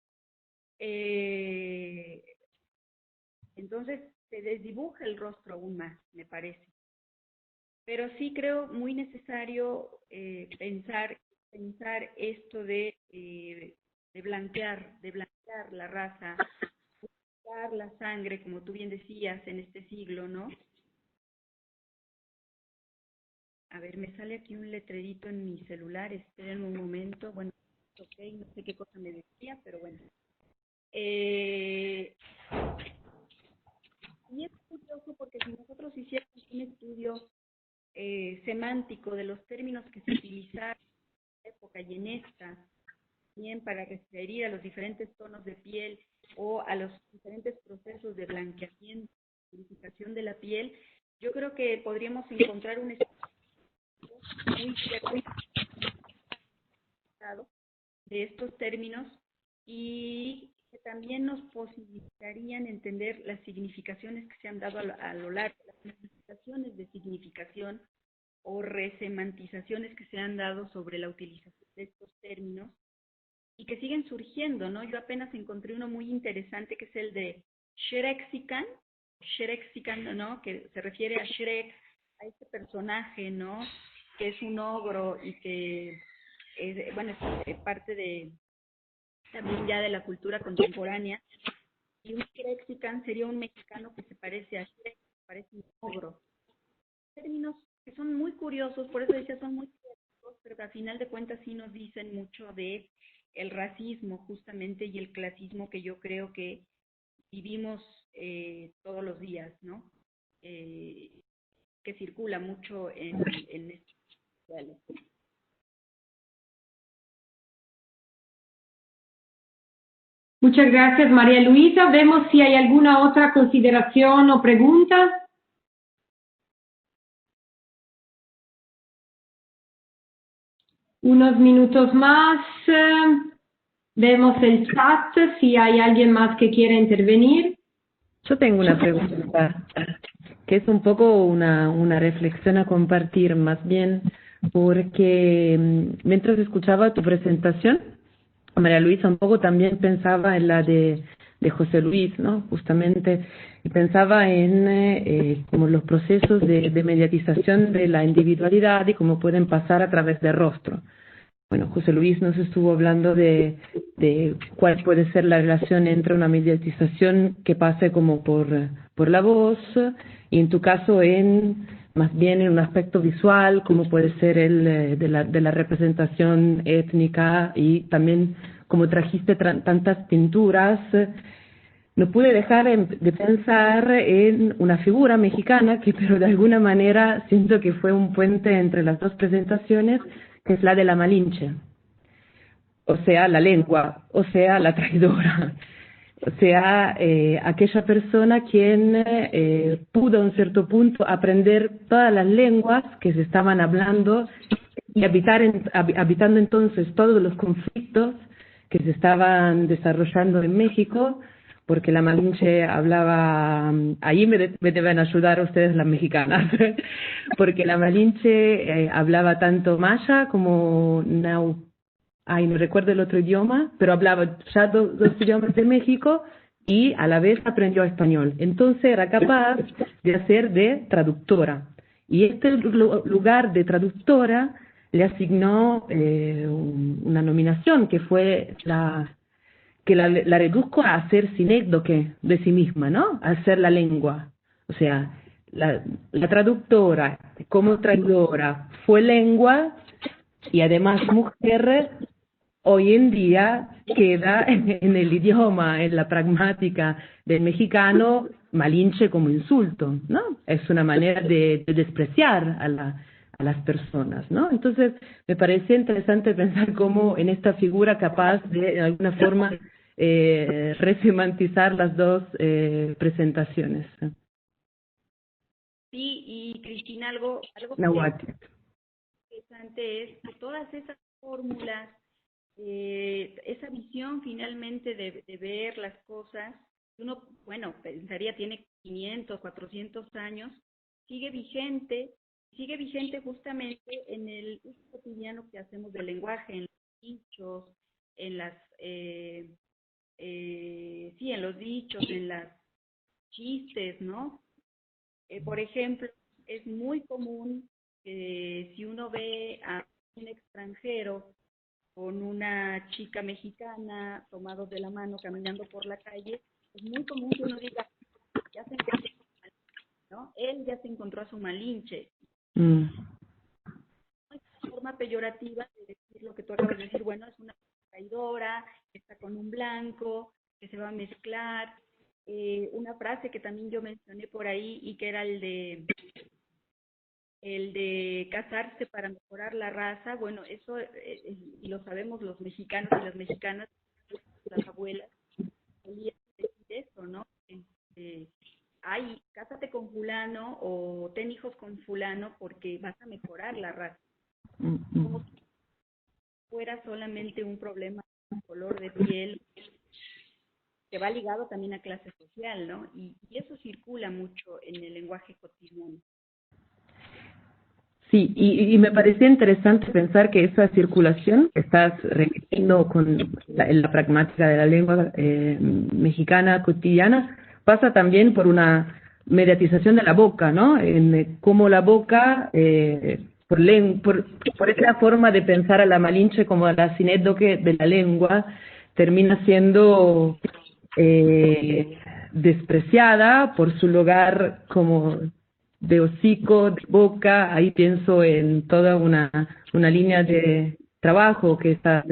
Entonces se desdibuja el rostro aún más, me parece. Pero sí creo muy necesario pensar esto de blanquear la raza, blanquear la sangre, como tú bien decías, en este siglo, ¿no? A ver, me sale aquí un letrerito en mi celular, esperen un momento. Bueno, ok, no sé qué cosa me decía, pero bueno. Y es curioso porque si nosotros hiciéramos un estudio semántico de los términos que se utilizaron en esta época y en esta, bien para referir a los diferentes tonos de piel o a los diferentes procesos de blanqueamiento, purificación de la piel, yo creo que podríamos encontrar un muy claro de estos términos y que también nos posibilitarían entender las significaciones que se han dado a lo largo, las manifestaciones de significación o resemantizaciones que se han dado sobre la utilización de estos términos y que siguen surgiendo, ¿no? Yo apenas encontré uno muy interesante que es el de Shrexican, ¿no? Que se refiere a Shrek, a este personaje, ¿no? Que es un ogro y que bueno, es parte de también ya de la cultura contemporánea. Y un Shrexican sería un mexicano que se parece a Shrek, que parece un ogro. Términos que son muy curiosos, por eso decía son muy curiosos, pero que al final de cuentas sí nos dicen mucho de el racismo justamente y el clasismo que yo creo que vivimos todos los días, ¿no? Que circula mucho en estos sociales. Muchas gracias, María Luisa. Vemos si hay alguna otra consideración o pregunta. Unos minutos más. Vemos el chat, si hay alguien más que quiera intervenir. Yo tengo una pregunta, que es un poco una reflexión a compartir, más bien porque mientras escuchaba tu presentación, María Luisa, un poco también pensaba en la de José Luis, ¿no? Justamente, y pensaba en como los procesos de mediatización de la individualidad y cómo pueden pasar a través del rostro. Bueno, José Luis nos estuvo hablando de cuál puede ser la relación entre una mediatización que pase como por la voz y en tu caso más bien en un aspecto visual, como puede ser el de la representación étnica y también como trajiste tantas pinturas. No pude dejar de pensar en una figura mexicana que pero de alguna manera siento que fue un puente entre las dos presentaciones, que es la de la Malinche, o sea, la lengua, o sea, la traidora, o sea, aquella persona quien pudo a un cierto punto aprender todas las lenguas que se estaban hablando y habitando entonces todos los conflictos que se estaban desarrollando en México, porque la Malinche hablaba, ahí me deben ayudar ustedes las mexicanas, porque la Malinche hablaba tanto maya como no recuerdo el otro idioma, pero hablaba ya dos idiomas de México y a la vez aprendió español. Entonces era capaz de hacer de traductora. Y este lugar de traductora le asignó una nominación que fue la reduzco a hacer sinécdoque de sí misma, ¿no? A hacer la lengua. O sea, la traductora como traidora fue lengua y además mujer, hoy en día queda en el idioma, en la pragmática del mexicano, Malinche como insulto, ¿no? Es una manera de despreciar a las personas, ¿no? Entonces, me parecía interesante pensar cómo en esta figura capaz de alguna forma resemantizar las dos presentaciones. Sí, y Cristina, algo Nahuatl. interesante es que todas esas fórmulas, esa visión finalmente de ver las cosas, uno, bueno, pensaría tiene 500, 400 años, sigue vigente justamente en el uso cotidiano que hacemos del lenguaje, en los dichos, en las, sí, en los dichos, en las chistes, ¿no? Por ejemplo, es muy común si uno ve a un extranjero con una chica mexicana tomados de la mano caminando por la calle, es muy común que uno diga, ya se encontró, ¿no? Él ya se encontró a su Malinche. Es una forma peyorativa de decir lo que tú acabas de decir, bueno, es una traidora, que está con un blanco, que se va a mezclar. Una frase que también yo mencioné por ahí y que era el de el de casarse para mejorar la raza, bueno, eso, y lo sabemos los mexicanos y las mexicanas, las abuelas, solían decir eso, ¿no? Ay, cásate con fulano o ten hijos con fulano porque vas a mejorar la raza. Como si fuera solamente un problema de color de piel, que va ligado también a clase social, ¿no? Y eso circula mucho en el lenguaje cotidiano. Sí, y me parecía interesante pensar que esa circulación que estás repitiendo con la pragmática de la lengua mexicana cotidiana pasa también por una mediatización de la boca, ¿no? En cómo la boca, por esa forma de pensar a la Malinche como a la sinédoque de la lengua, termina siendo despreciada por su lugar como de hocico, de boca. Ahí pienso en toda una línea de trabajo que está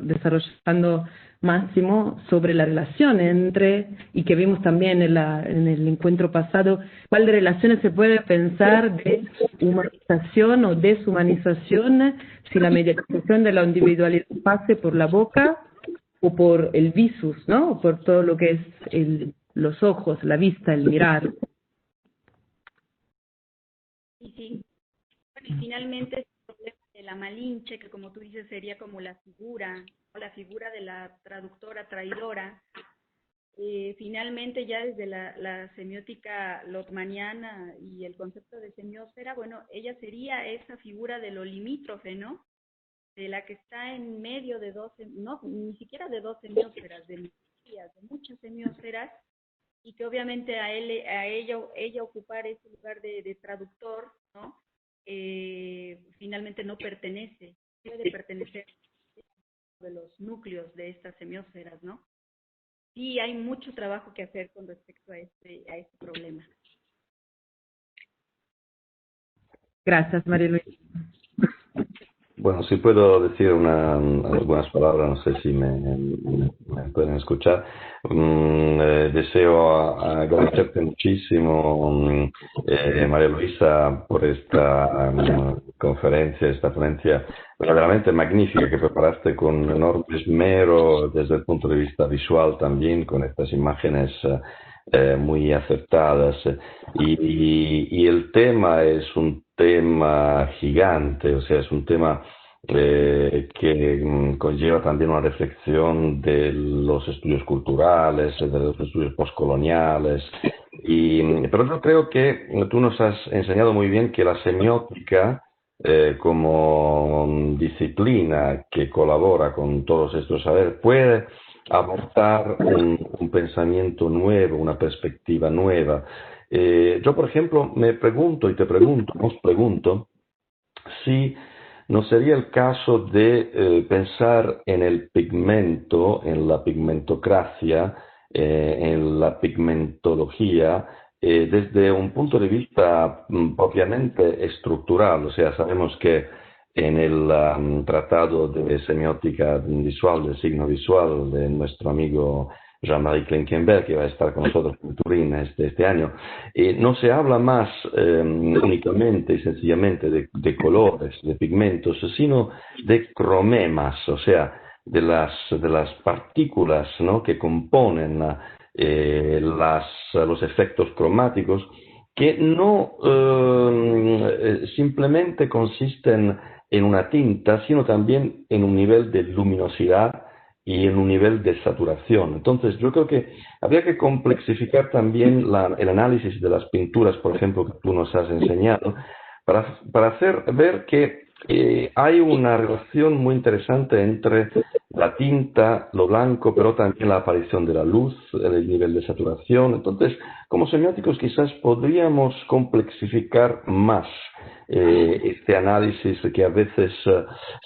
desarrollando Máximo sobre la relación entre, y que vimos también en el encuentro pasado, cuál de relaciones se puede pensar de humanización o deshumanización si la mediatización de la individualidad pase por la boca o por el visus, ¿no? O por todo lo que es los ojos, la vista, el mirar. Sí. Bueno, y finalmente el problema de la Malinche, que como tú dices sería como la figura de la traductora traidora, finalmente ya desde la semiótica lotmaniana y el concepto de semiósfera, bueno, ella sería esa figura de lo limítrofe, ¿no? De la que está en medio de no, ni siquiera de dos semiósferas, de muchas semiósferas, y que obviamente a ella ocupar ese lugar de traductor, ¿no? Finalmente no pertenece, puede pertenecer de los núcleos de estas semiósferas, ¿no? Sí, hay mucho trabajo que hacer con respecto a este problema. Gracias, María Luisa. Bueno, si puedo decir algunas palabras, no sé si me pueden escuchar. Deseo agradecerte muchísimo, María Luisa, por esta conferencia, esta ponencia verdaderamente magnífica que preparaste con enorme esmero desde el punto de vista visual también, con estas imágenes muy acertadas. Y el tema es un tema gigante, o sea, es un tema que conlleva también una reflexión de los estudios culturales, de los estudios postcoloniales. Pero yo creo que tú nos has enseñado muy bien que la semiótica, como disciplina que colabora con todos estos saberes, puede aportar un pensamiento nuevo, una perspectiva nueva. Yo, por ejemplo, me pregunto y nos pregunto si no sería el caso de pensar en el pigmento, en la pigmentocracia, en la pigmentología, desde un punto de vista propiamente estructural. O sea, sabemos que en el tratado de semiótica visual, de signo visual, de nuestro amigo Jean-Marie Klinkenberg, que va a estar con nosotros en Turín este año, no se habla más únicamente y sencillamente de colores, de pigmentos, sino de cromemas, o sea, de las partículas, ¿no?, que componen los efectos cromáticos, que no simplemente consisten en una tinta, sino también en un nivel de luminosidad y en un nivel de saturación. Entonces, yo creo que habría que complexificar también el análisis de las pinturas, por ejemplo, que tú nos has enseñado, para hacer ver que hay una relación muy interesante entre la tinta, lo blanco, pero también la aparición de la luz, el nivel de saturación. Entonces, como semióticos quizás podríamos complexificar más este análisis que a veces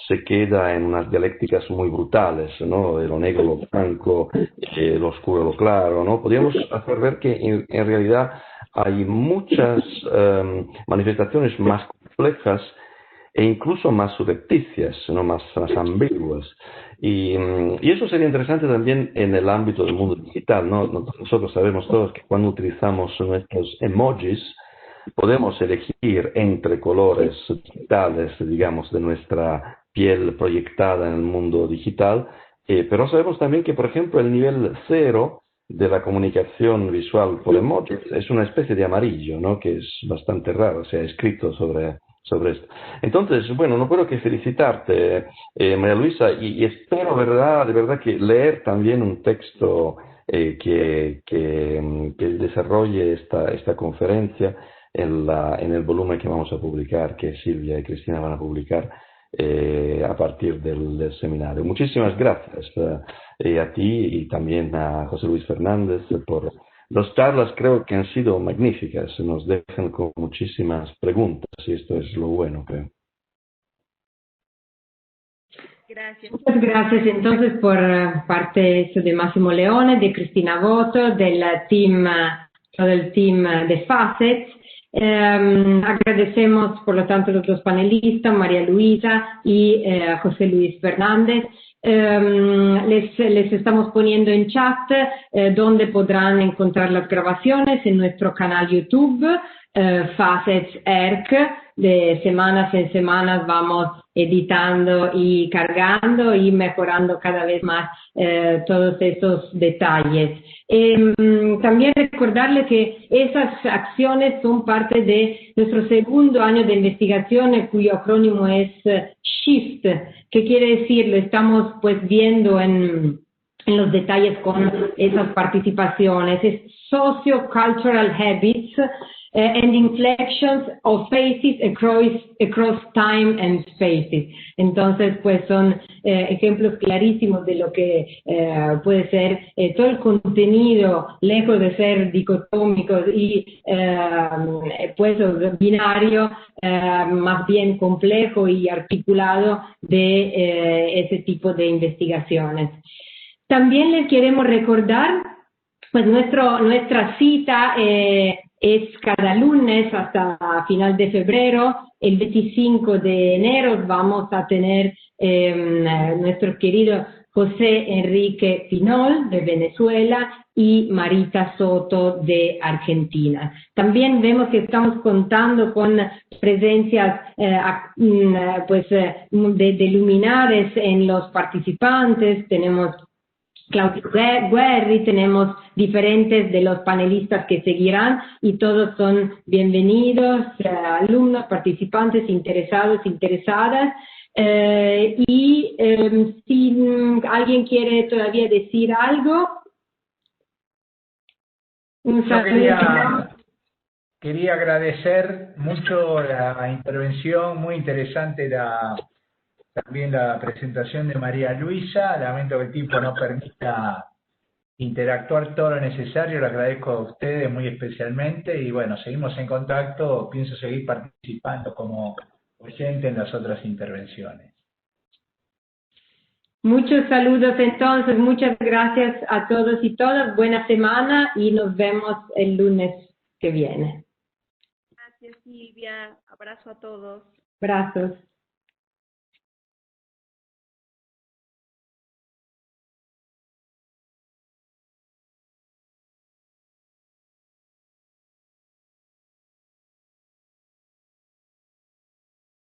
se queda en unas dialécticas muy brutales, ¿no? De lo negro, lo blanco, lo oscuro, lo claro, ¿no? Podríamos hacer ver que en realidad hay muchas manifestaciones más complejas e incluso más subrepticias, ¿no?, más ambiguas. Y eso sería interesante también en el ámbito del mundo digital, ¿no? Nosotros sabemos todos que cuando utilizamos nuestros emojis, podemos elegir entre colores digitales, digamos, de nuestra piel proyectada en el mundo digital, pero sabemos también que, por ejemplo, el nivel 0 de la comunicación visual por emojis es una especie de amarillo, ¿no? Que es bastante raro, se ha escrito sobre esto. Entonces, bueno, no puedo que felicitarte, María Luisa, y espero, de verdad, que leer también un texto que desarrolle esta conferencia en el volumen que vamos a publicar, que Silvia y Cristina van a publicar a partir del seminario. Muchísimas gracias a ti y también a José Luis Fernández por las charlas. Creo que han sido magníficas, nos dejan con muchísimas preguntas y esto es lo bueno, creo. Gracias. Muchas gracias entonces por parte de Massimo Leone, de Cristina Voto, del team de Facets. Agradecemos por lo tanto a los dos panelistas, María Luisa y José Luis Fernández. Les estamos poniendo en chat donde podrán encontrar las grabaciones en nuestro canal YouTube, Facets ERC. De semanas en semanas vamos editando y cargando y mejorando cada vez más todos esos detalles. También recordarles que esas acciones son parte de nuestro segundo año de investigación, cuyo acrónimo es SHIFT, que quiere decir, lo estamos pues viendo en los detalles con esas participaciones, es Socio-Cultural Habits and Inflections of Faces across Time and Spaces. Entonces, pues son ejemplos clarísimos de lo que puede ser todo el contenido, lejos de ser dicotómico y pues binario, más bien complejo y articulado de ese tipo de investigaciones. También les queremos recordar, pues nuestra cita es cada lunes hasta final de febrero. El 25 de enero vamos a tener nuestro querido José Enrique Pinol de Venezuela y Marita Soto de Argentina. También vemos que estamos contando con presencias de luminares en los participantes. Tenemos Claudio Guerri, tenemos diferentes de los panelistas que seguirán y todos son bienvenidos, alumnos, participantes, interesados, interesadas. Si alguien quiere todavía decir algo. Quería agradecer mucho la intervención, muy interesante también la presentación de María Luisa. Lamento que el tiempo no permita interactuar todo lo necesario, lo agradezco a ustedes muy especialmente y bueno, seguimos en contacto, pienso seguir participando como oyente en las otras intervenciones. Muchos saludos entonces, muchas gracias a todos y todas, buena semana y nos vemos el lunes que viene. Gracias Silvia, abrazo a todos. Abrazos.